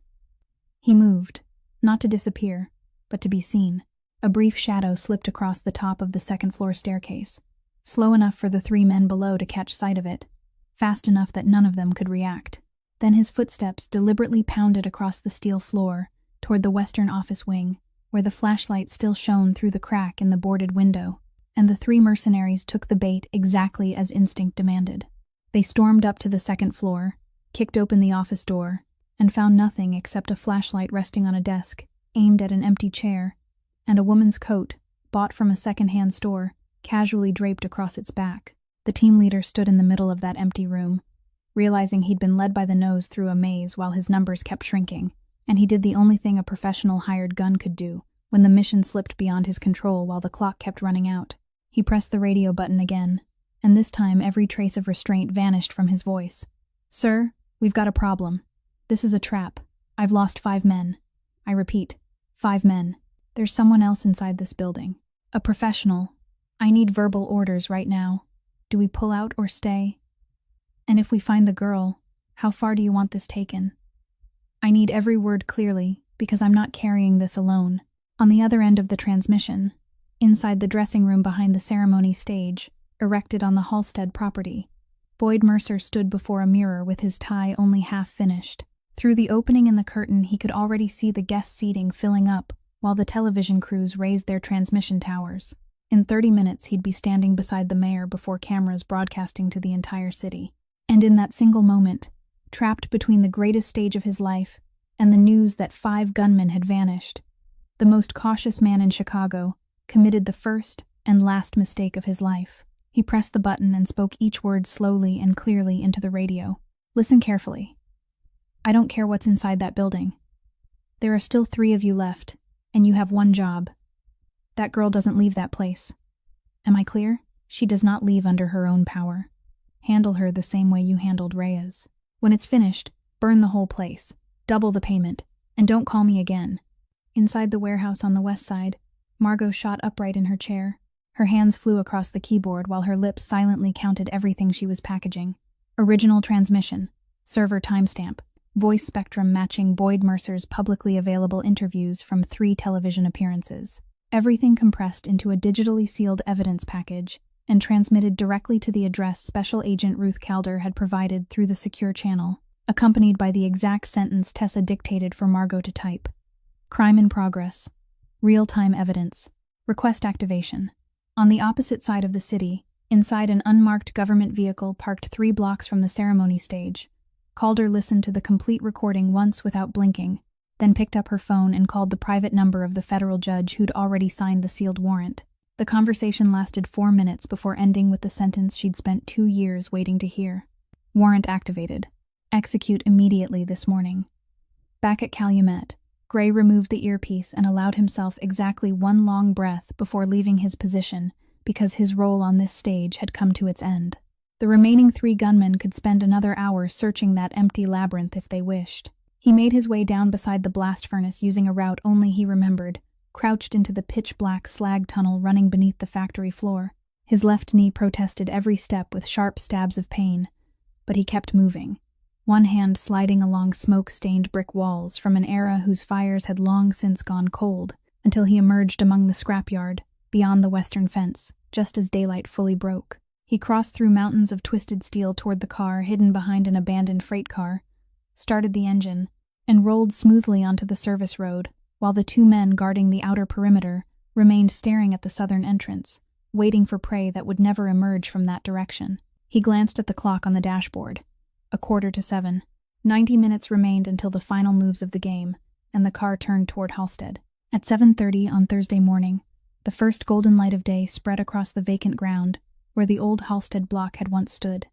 He moved, not to disappear, but to be seen. A brief shadow slipped across the top of the second-floor staircase, slow enough for the 3 men below to catch sight of it, fast enough that none of them could react. Then his footsteps deliberately pounded across the steel floor toward the western office wing, where the flashlight still shone through the crack in the boarded window, and the 3 mercenaries took the bait exactly as instinct demanded. They stormed up to the second floor, kicked open the office door, and found nothing except a flashlight resting on a desk, aimed at an empty chair, and a woman's coat, bought from a second-hand store, casually draped across its back. The team leader stood in the middle of that empty room, realizing he'd been led by the nose through a maze while his numbers kept shrinking, and he did the only thing a professional hired gun could do when the mission slipped beyond his control while the clock kept running out. He pressed the radio button again, and this time every trace of restraint vanished from his voice. "Sir, we've got a problem. This is a trap. I've lost 5 men. I repeat, 5 men. There's someone else inside this building. A professional. I need verbal orders right now. Do we pull out or stay? And if we find the girl, how far do you want this taken? I need every word clearly, because I'm not carrying this alone." On the other end of the transmission, inside the dressing room behind the ceremony stage, erected on the Halstead property. Boyd Mercer stood before a mirror with his tie only half finished. Through the opening in the curtain, he could already see the guest seating filling up while the television crews raised their transmission towers. In 30 minutes, he'd be standing beside the mayor before cameras broadcasting to the entire city. And in that single moment, trapped between the greatest stage of his life and the news that 5 gunmen had vanished, the most cautious man in Chicago committed the first and last mistake of his life. He pressed the button and spoke each word slowly and clearly into the radio. Listen carefully. I don't care what's inside that building. There are still 3 of you left, and you have one job. That girl doesn't leave that place. Am I clear? She does not leave under her own power. Handle her the same way you handled Reyes. When it's finished, burn the whole place, double the payment, and don't call me again. Inside the warehouse on the west side, Margot shot upright in her chair. Her hands flew across the keyboard while her lips silently counted everything she was packaging. Original transmission, server timestamp, voice spectrum matching Boyd Mercer's publicly available interviews from 3 television appearances. Everything compressed into a digitally sealed evidence package and transmitted directly to the address Special Agent Ruth Calder had provided through the secure channel, accompanied by the exact sentence Tessa dictated for Margot to type. Crime in progress. Real-time evidence. Request activation. On the opposite side of the city, inside an unmarked government vehicle parked 3 blocks from the ceremony stage, Calder listened to the complete recording once without blinking, then picked up her phone and called the private number of the federal judge who'd already signed the sealed warrant. The conversation lasted 4 minutes before ending with the sentence she'd spent 2 years waiting to hear. Warrant activated. Execute immediately this morning. Back at Calumet, Gray removed the earpiece and allowed himself exactly 1 long breath before leaving his position because his role on this stage had come to its end. The remaining 3 gunmen could spend another hour searching that empty labyrinth if they wished. He made his way down beside the blast furnace using a route only he remembered, crouched into the pitch-black slag tunnel running beneath the factory floor. His left knee protested every step with sharp stabs of pain, but he kept moving, one hand sliding along smoke-stained brick walls from an era whose fires had long since gone cold, until he emerged among the scrapyard, beyond the western fence, just as daylight fully broke. He crossed through mountains of twisted steel toward the car hidden behind an abandoned freight car, started the engine, and rolled smoothly onto the service road, while the 2 men guarding the outer perimeter remained staring at the southern entrance, waiting for prey that would never emerge from that direction. He glanced at the clock on the dashboard. 6:45. 90 minutes remained until the final moves of the game, and the car turned toward Halstead. At 7:30 on Thursday morning, the first golden light of day spread across the vacant ground where the old Halstead block had once stood,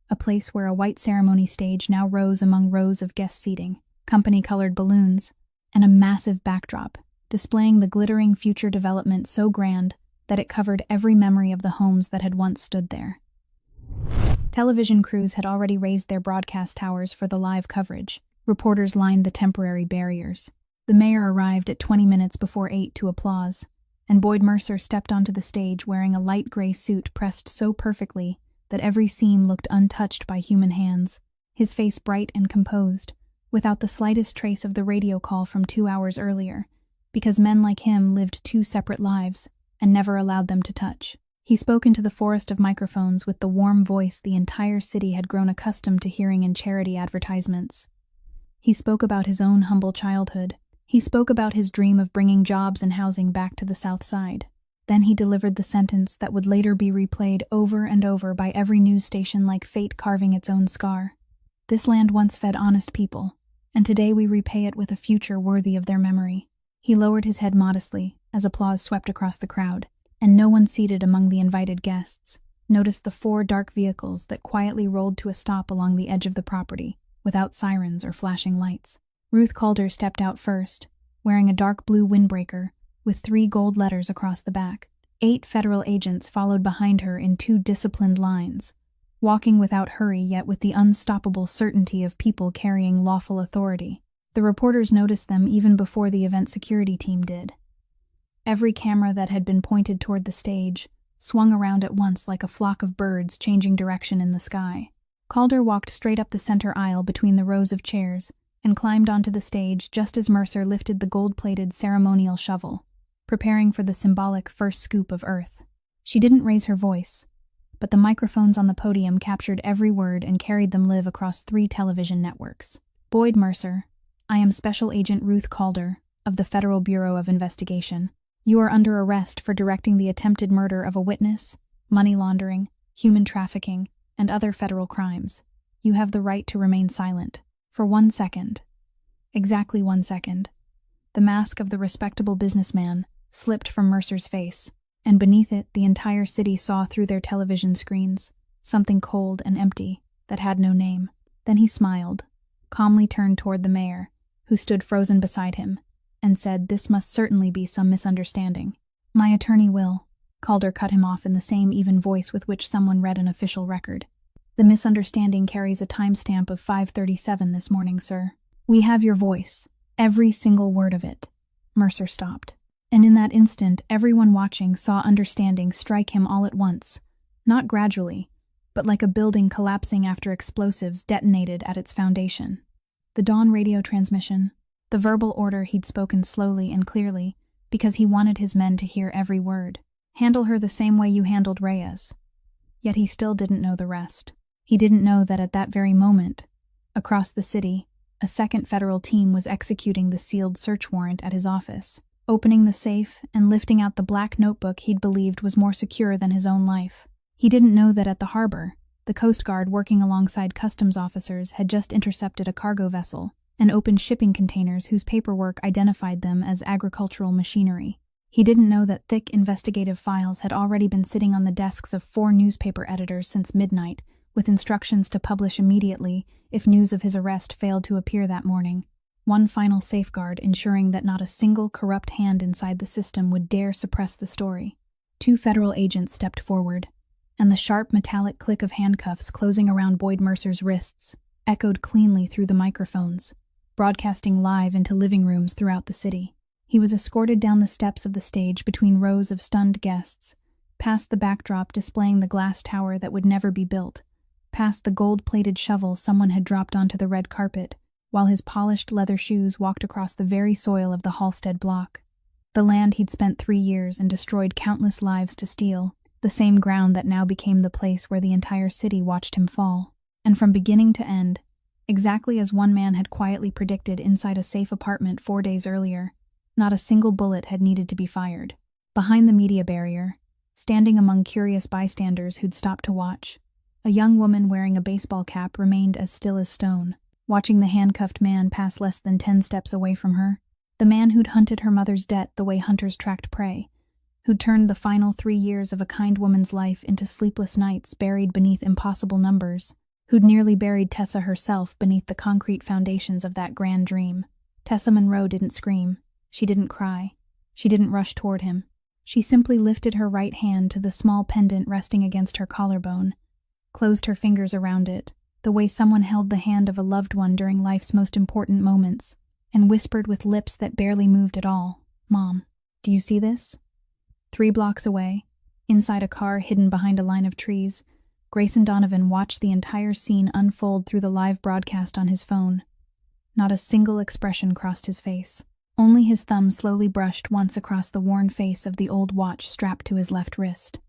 a place where a white ceremony stage now rose among rows of guest seating, company-colored balloons, and a massive backdrop, displaying the glittering future development so grand that it covered every memory of the homes that had once stood there. Television crews had already raised their broadcast towers for the live coverage. Reporters lined the temporary barriers. The mayor arrived at 20 minutes before 8 to applause, and Boyd Mercer stepped onto the stage wearing a light gray suit pressed so perfectly that every seam looked untouched by human hands, his face bright and composed, without the slightest trace of the radio call from 2 hours earlier, because men like him lived 2 separate lives and never allowed them to touch. He spoke into the forest of microphones with the warm voice the entire city had grown accustomed to hearing in charity advertisements. He spoke about his own humble childhood. He spoke about his dream of bringing jobs and housing back to the South Side. Then he delivered the sentence that would later be replayed over and over by every news station like fate carving its own scar. This land once fed honest people, and today we repay it with a future worthy of their memory. He lowered his head modestly as applause swept across the crowd, and no one seated among the invited guests noticed the 4 dark vehicles that quietly rolled to a stop along the edge of the property, without sirens or flashing lights. Ruth Calder stepped out first, wearing a dark blue windbreaker with 3 gold letters across the back. 8 federal agents followed behind her in 2 disciplined lines, walking without hurry yet with the unstoppable certainty of people carrying lawful authority. The reporters noticed them even before the event security team did. Every camera that had been pointed toward the stage swung around at once like a flock of birds changing direction in the sky. Calder walked straight up the center aisle between the rows of chairs and climbed onto the stage just as Mercer lifted the gold-plated ceremonial shovel, preparing for the symbolic first scoop of earth. She didn't raise her voice, but the microphones on the podium captured every word and carried them live across 3 television networks. Boyd Mercer, I am Special Agent Ruth Calder of the Federal Bureau of Investigation. You are under arrest for directing the attempted murder of a witness, money laundering, human trafficking, and other federal crimes. You have the right to remain silent. For 1 second. Exactly 1 second. The mask of the respectable businessman slipped from Mercer's face, and beneath it the entire city saw through their television screens something cold and empty that had no name. Then he smiled, calmly turned toward the mayor, who stood frozen beside him, and said, "This must certainly be some misunderstanding." "My attorney will," Calder cut him off in the same even voice with which someone read an official record. "The misunderstanding carries a timestamp of 5:37 this morning, sir. We have your voice, every single word of it." Mercer stopped. And in that instant, everyone watching saw understanding strike him all at once, not gradually, but like a building collapsing after explosives detonated at its foundation. The dawn radio transmission, the verbal order he'd spoken slowly and clearly, because he wanted his men to hear every word. Handle her the same way you handled Reyes. Yet he still didn't know the rest. He didn't know that at that very moment, across the city, a second federal team was executing the sealed search warrant at his office, opening the safe and lifting out the black notebook he'd believed was more secure than his own life. He didn't know that at the harbor, the Coast Guard working alongside customs officers had just intercepted a cargo vessel and opened shipping containers whose paperwork identified them as agricultural machinery. He didn't know that thick investigative files had already been sitting on the desks of 4 newspaper editors since midnight, with instructions to publish immediately if news of his arrest failed to appear that morning. One final safeguard ensuring that not a single corrupt hand inside the system would dare suppress the story. 2 federal agents stepped forward, and the sharp metallic click of handcuffs closing around Boyd Mercer's wrists echoed cleanly through the microphones, broadcasting live into living rooms throughout the city. He was escorted down the steps of the stage between rows of stunned guests, past the backdrop displaying the glass tower that would never be built, past the gold-plated shovel someone had dropped onto the red carpet, while his polished leather shoes walked across the very soil of the Halstead block. The land he'd spent 3 years and destroyed countless lives to steal, the same ground that now became the place where the entire city watched him fall. And from beginning to end, exactly as one man had quietly predicted inside a safe apartment 4 days earlier, not a single bullet had needed to be fired. Behind the media barrier, standing among curious bystanders who'd stopped to watch, a young woman wearing a baseball cap remained as still as stone, watching the handcuffed man pass less than 10 steps away from her. The man who'd hunted her mother's debt the way hunters tracked prey, who'd turned the final 3 years of a kind woman's life into sleepless nights buried beneath impossible numbers, who'd nearly buried Tessa herself beneath the concrete foundations of that grand dream. Tessa Monroe didn't scream. She didn't cry. She didn't rush toward him. She simply lifted her right hand to the small pendant resting against her collarbone, closed her fingers around it, the way someone held the hand of a loved one during life's most important moments, and whispered with lips that barely moved at all, "Mom, do you see this?" 3 blocks away, inside a car hidden behind a line of trees, Grayson Donovan watched the entire scene unfold through the live broadcast on his phone. Not a single expression crossed his face. Only his thumb slowly brushed once across the worn face of the old watch strapped to his left wrist.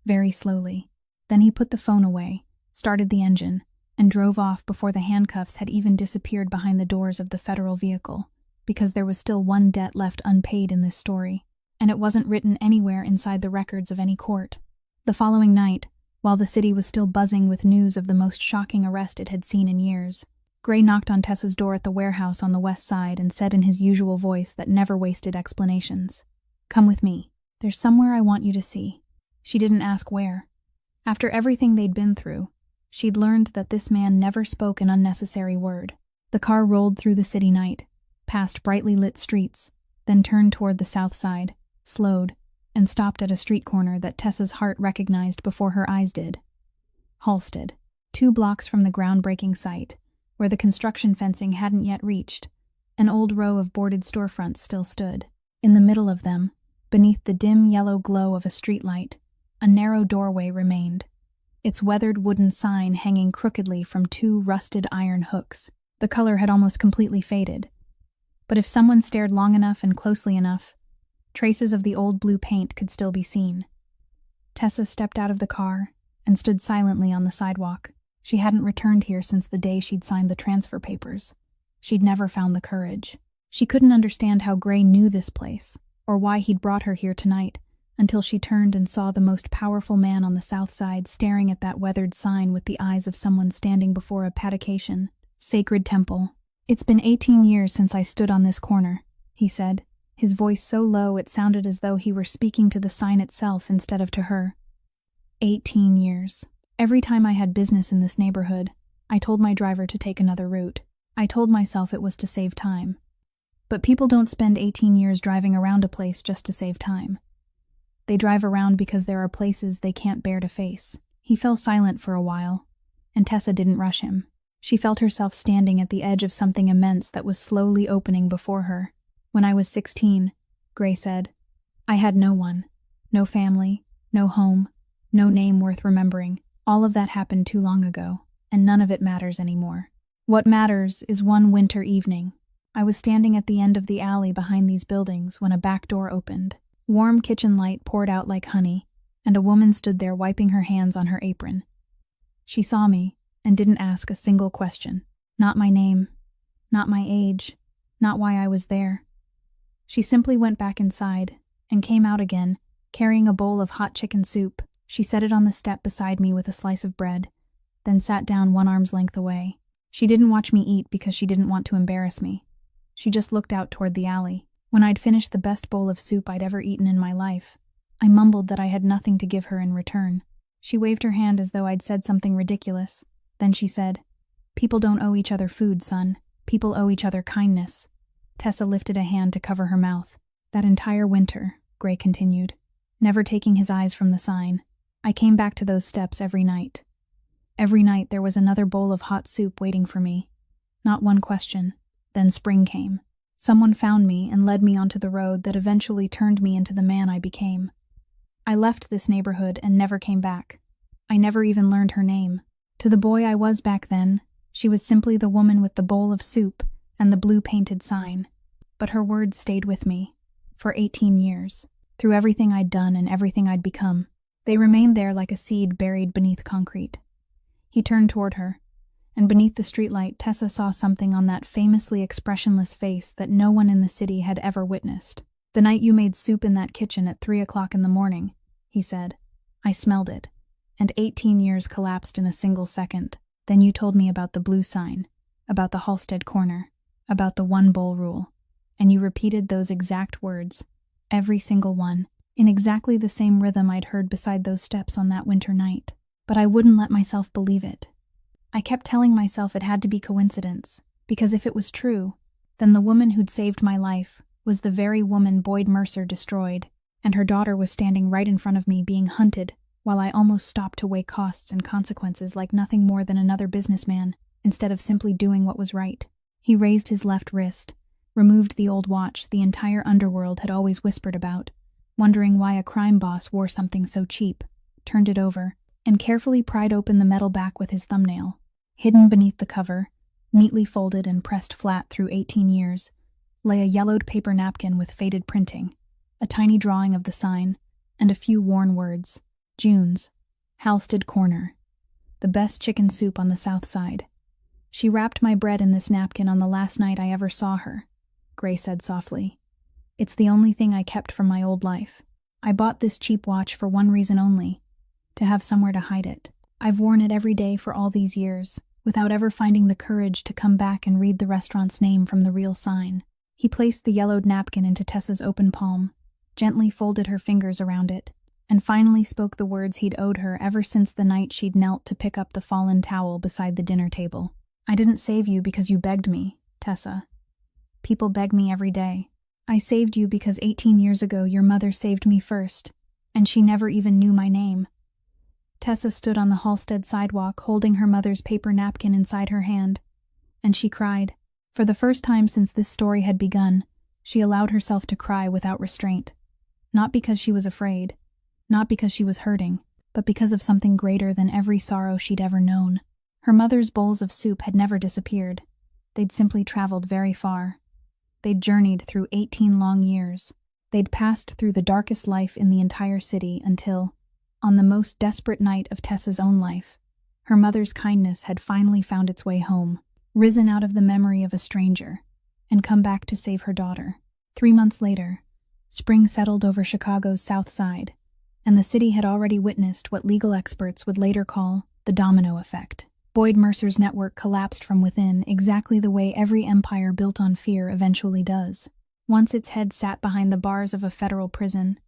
Very slowly. Then he put the phone away, started the engine, and drove off before the handcuffs had even disappeared behind the doors of the federal vehicle, because there was still one debt left unpaid in this story, and it wasn't written anywhere inside the records of any court. The following night, while the city was still buzzing with news of the most shocking arrest it had seen in years, Gray knocked on Tessa's door at the warehouse on the west side and said in his usual voice that never wasted explanations, "Come with me. There's somewhere I want you to see." She didn't ask where. After everything they'd been through, she'd learned that this man never spoke an unnecessary word. The car rolled through the city night, past brightly lit streets, then turned toward the south side, slowed, and stopped at a street corner that Tessa's heart recognized before her eyes did. Halstead, 2 blocks from the groundbreaking site, where the construction fencing hadn't yet reached, an old row of boarded storefronts still stood. In the middle of them, beneath the dim yellow glow of a streetlight, a narrow doorway remained, its weathered wooden sign hanging crookedly from 2 rusted iron hooks. The color had almost completely faded, but if someone stared long enough and closely enough, traces of the old blue paint could still be seen. Tessa stepped out of the car and stood silently on the sidewalk. She hadn't returned here since the day she'd signed the transfer papers. She'd never found the courage. She couldn't understand how Gray knew this place, or why he'd brought her here tonight, until she turned and saw the most powerful man on the south side staring at that weathered sign with the eyes of someone standing before a patacation, sacred temple. "It's been 18 years since I stood on this corner," he said, his voice so low it sounded as though he were speaking to the sign itself instead of to her. 18 years. Every time I had business in this neighborhood, I told my driver to take another route. I told myself it was to save time. But people don't spend 18 years driving around a place just to save time. They drive around because there are places they can't bear to face. He fell silent for a while, and Tessa didn't rush him. She felt herself standing at the edge of something immense that was slowly opening before her. "When I was 16, Gray said, I had no one. No family, no home, no name worth remembering. All of that happened too long ago, and none of it matters anymore. What matters is one winter evening. I was standing at the end of the alley behind these buildings when a back door opened. Warm kitchen light poured out like honey, and a woman stood there wiping her hands on her apron. She saw me and didn't ask a single question. Not my name, not my age, not why I was there. She simply went back inside and came out again, carrying a bowl of hot chicken soup. She set it on the step beside me with a slice of bread, then sat down one arm's length away. She didn't watch me eat because she didn't want to embarrass me. She just looked out toward the alley. When I'd finished the best bowl of soup I'd ever eaten in my life, I mumbled that I had nothing to give her in return. She waved her hand as though I'd said something ridiculous. Then she said, "People don't owe each other food, son. People owe each other kindness." Tessa lifted a hand to cover her mouth. "That entire winter," Gray continued, never taking his eyes from the sign, "I came back to those steps every night. Every night there was another bowl of hot soup waiting for me. Not one question. Then spring came. Someone found me and led me onto the road that eventually turned me into the man I became. I left this neighborhood and never came back. I never even learned her name. To the boy I was back then, she was simply the woman with the bowl of soup and the blue-painted sign. But her words stayed with me for 18 years, through everything I'd done and everything I'd become. They remained there like a seed buried beneath concrete." He turned toward her, and beneath the streetlight, Tessa saw something on that famously expressionless face that no one in the city had ever witnessed. "The night you made soup in that kitchen at 3 o'clock in the morning," he said. "I smelled it, and 18 years collapsed in a single second. Then you told me about the blue sign, about the Halsted corner, about the one-bowl rule, and you repeated those exact words, every single one, in exactly the same rhythm I'd heard beside those steps on that winter night. But I wouldn't let myself believe it. I kept telling myself it had to be coincidence, because if it was true, then the woman who'd saved my life was the very woman Boyd Mercer destroyed, and her daughter was standing right in front of me being hunted while I almost stopped to weigh costs and consequences like nothing more than another businessman, instead of simply doing what was right." He raised his left wrist, removed the old watch the entire underworld had always whispered about, wondering why a crime boss wore something so cheap, turned it over, and carefully pried open the metal back with his thumbnail. Hidden beneath the cover, neatly folded and pressed flat through 18 years, lay a yellowed paper napkin with faded printing, a tiny drawing of the sign, and a few worn words. "June's, Halsted Corner. The best chicken soup on the south side. She wrapped my bread in this napkin on the last night I ever saw her," Gray said softly. "It's the only thing I kept from my old life. I bought this cheap watch for one reason only, to have somewhere to hide it. I've worn it every day for all these years, without ever finding the courage to come back and read the restaurant's name from the real sign." He placed the yellowed napkin into Tessa's open palm, gently folded her fingers around it, and finally spoke the words he'd owed her ever since the night she'd knelt to pick up the fallen towel beside the dinner table. "I didn't save you because you begged me, Tessa. People beg me every day. I saved you because 18 years ago your mother saved me first, and she never even knew my name." Tessa stood on the Halsted sidewalk holding her mother's paper napkin inside her hand, and she cried. For the first time since this story had begun, she allowed herself to cry without restraint. Not because she was afraid, not because she was hurting, but because of something greater than every sorrow she'd ever known. Her mother's bowls of soup had never disappeared. They'd simply traveled very far. They'd journeyed through 18 long years. They'd passed through the darkest life in the entire city until, on the most desperate night of Tessa's own life. Her mother's kindness had finally found its way home, risen out of the memory of a stranger, and come back to save her daughter. 3 months later, spring settled over Chicago's South Side, and the city had already witnessed what legal experts would later call the domino effect. Boyd Mercer's network collapsed from within, exactly the way every empire built on fear eventually does. Once its head sat behind the bars of a federal prison,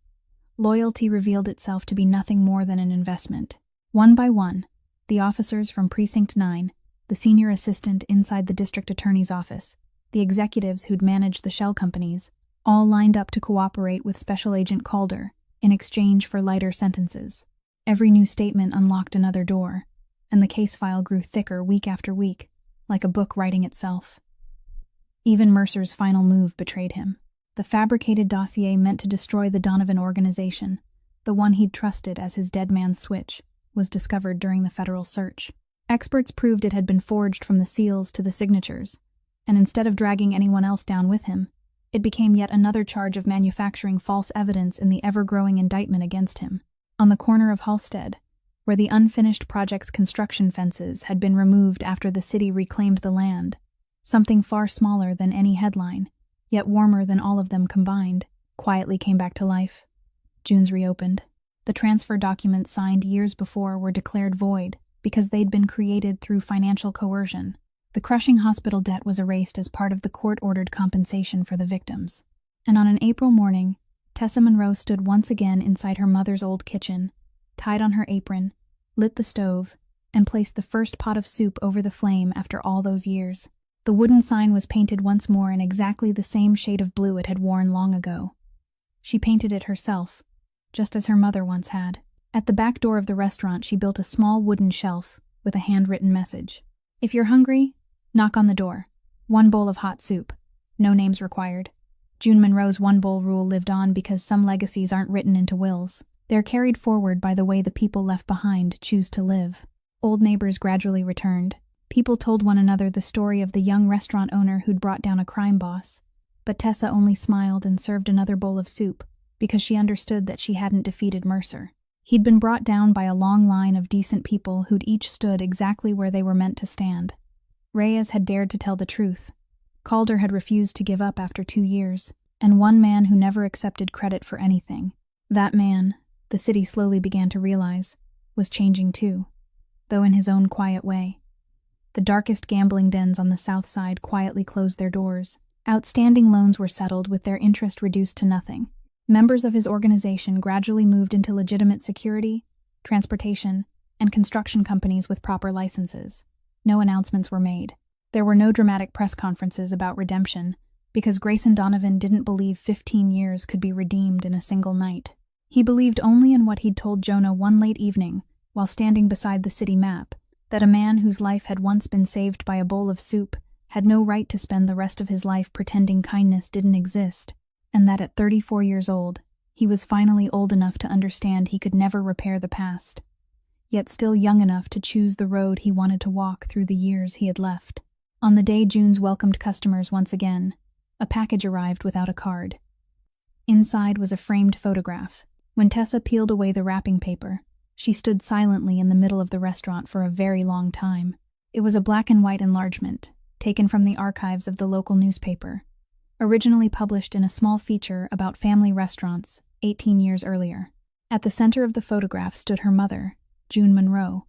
loyalty revealed itself to be nothing more than an investment. One by one, the officers from Precinct 9, the senior assistant inside the district attorney's office, the executives who'd managed the shell companies, all lined up to cooperate with Special Agent Calder in exchange for lighter sentences. Every new statement unlocked another door, and the case file grew thicker week after week, like a book writing itself. Even Mercer's final move betrayed him. The fabricated dossier meant to destroy the Donovan organization, the one he'd trusted as his dead man's switch, was discovered during the federal search. Experts proved it had been forged from the seals to the signatures, and instead of dragging anyone else down with him, it became yet another charge of manufacturing false evidence in the ever-growing indictment against him. On the corner of Halstead, where the unfinished project's construction fences had been removed after the city reclaimed the land, something far smaller than any headline, yet warmer than all of them combined, quietly came back to life. June's reopened. The transfer documents signed years before were declared void because they'd been created through financial coercion. The crushing hospital debt was erased as part of the court-ordered compensation for the victims. And on an April morning, Tessa Monroe stood once again inside her mother's old kitchen, tied on her apron, lit the stove, and placed the first pot of soup over the flame after all those years. The wooden sign was painted once more in exactly the same shade of blue it had worn long ago. She painted it herself, just as her mother once had. At the back door of the restaurant, she built a small wooden shelf with a handwritten message. "If you're hungry, knock on the door. 1 bowl of hot soup. No names required." June Monroe's 1-bowl rule lived on because some legacies aren't written into wills. They're carried forward by the way the people left behind choose to live. Old neighbors gradually returned. People told one another the story of the young restaurant owner who'd brought down a crime boss. But Tessa only smiled and served another bowl of soup because she understood that she hadn't defeated Mercer. He'd been brought down by a long line of decent people who'd each stood exactly where they were meant to stand. Reyes had dared to tell the truth. Calder had refused to give up after 2 years, and one man who never accepted credit for anything. That man, the city slowly began to realize, was changing too, though in his own quiet way. The darkest gambling dens on the South Side quietly closed their doors. Outstanding loans were settled with their interest reduced to nothing. Members of his organization gradually moved into legitimate security, transportation, and construction companies with proper licenses. No announcements were made. There were no dramatic press conferences about redemption, because Grayson Donovan didn't believe 15 years could be redeemed in a single night. He believed only in what he'd told Jonah one late evening, while standing beside the city map, that a man whose life had once been saved by a bowl of soup had no right to spend the rest of his life pretending kindness didn't exist, and that at 34 years old, he was finally old enough to understand he could never repair the past, yet still young enough to choose the road he wanted to walk through the years he had left. On the day June's welcomed customers once again, a package arrived without a card. Inside was a framed photograph. When Tessa peeled away the wrapping paper, she stood silently in the middle of the restaurant for a very long time. It was a black and white enlargement, taken from the archives of the local newspaper, originally published in a small feature about family restaurants 18 years earlier. At the center of the photograph stood her mother, June Monroe,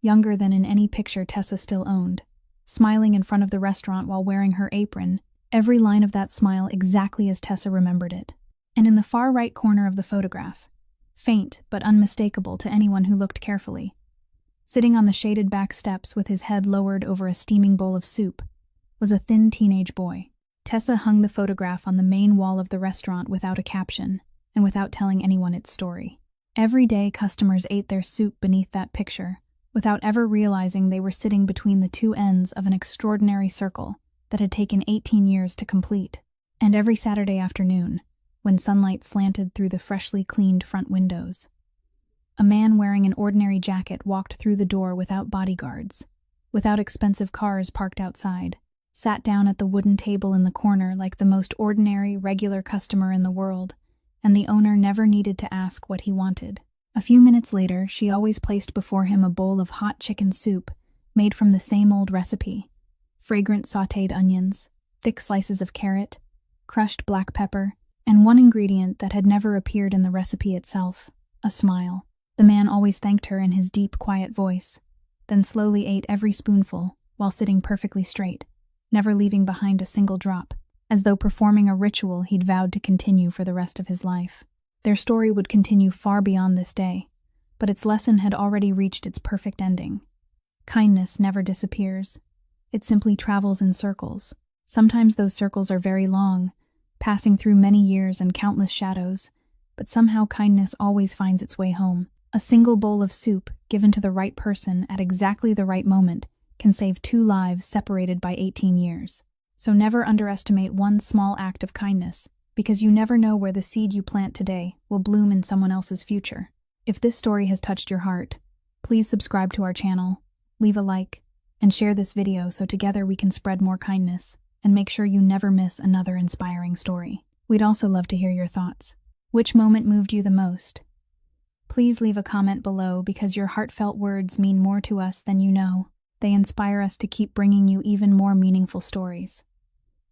younger than in any picture Tessa still owned, smiling in front of the restaurant while wearing her apron, every line of that smile exactly as Tessa remembered it. And in the far right corner of the photograph, faint but unmistakable to anyone who looked carefully, sitting on the shaded back steps with his head lowered over a steaming bowl of soup, was a thin teenage boy. Tessa hung the photograph on the main wall of the restaurant without a caption, and without telling anyone its story. Every day customers ate their soup beneath that picture, without ever realizing they were sitting between the two ends of an extraordinary circle that had taken 18 years to complete. And every Saturday afternoon, when sunlight slanted through the freshly cleaned front windows, a man wearing an ordinary jacket walked through the door without bodyguards, without expensive cars parked outside, sat down at the wooden table in the corner like the most ordinary, regular customer in the world, and the owner never needed to ask what he wanted. A few minutes later, she always placed before him a bowl of hot chicken soup made from the same old recipe: fragrant sautéed onions, thick slices of carrot, crushed black pepper, and one ingredient that had never appeared in the recipe itself: a smile. The man always thanked her in his deep, quiet voice, then slowly ate every spoonful while sitting perfectly straight, never leaving behind a single drop, as though performing a ritual he'd vowed to continue for the rest of his life. Their story would continue far beyond this day, but its lesson had already reached its perfect ending. Kindness never disappears. It simply travels in circles. Sometimes those circles are very long, passing through many years and countless shadows, but somehow kindness always finds its way home. A single bowl of soup, given to the right person at exactly the right moment, can save 2 lives separated by 18 years. So never underestimate one small act of kindness, because you never know where the seed you plant today will bloom in someone else's future. If this story has touched your heart, please subscribe to our channel, leave a like, and share this video so together we can spread more kindness, and make sure you never miss another inspiring story. We'd also love to hear your thoughts. Which moment moved you the most? Please leave a comment below, because your heartfelt words mean more to us than you know. They inspire us to keep bringing you even more meaningful stories.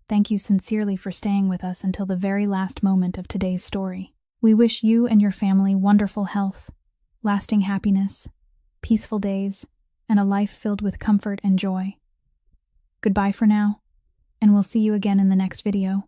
Thank you sincerely for staying with us until the very last moment of today's story. We wish you and your family wonderful health, lasting happiness, peaceful days, and a life filled with comfort and joy. Goodbye for now, and we'll see you again in the next video.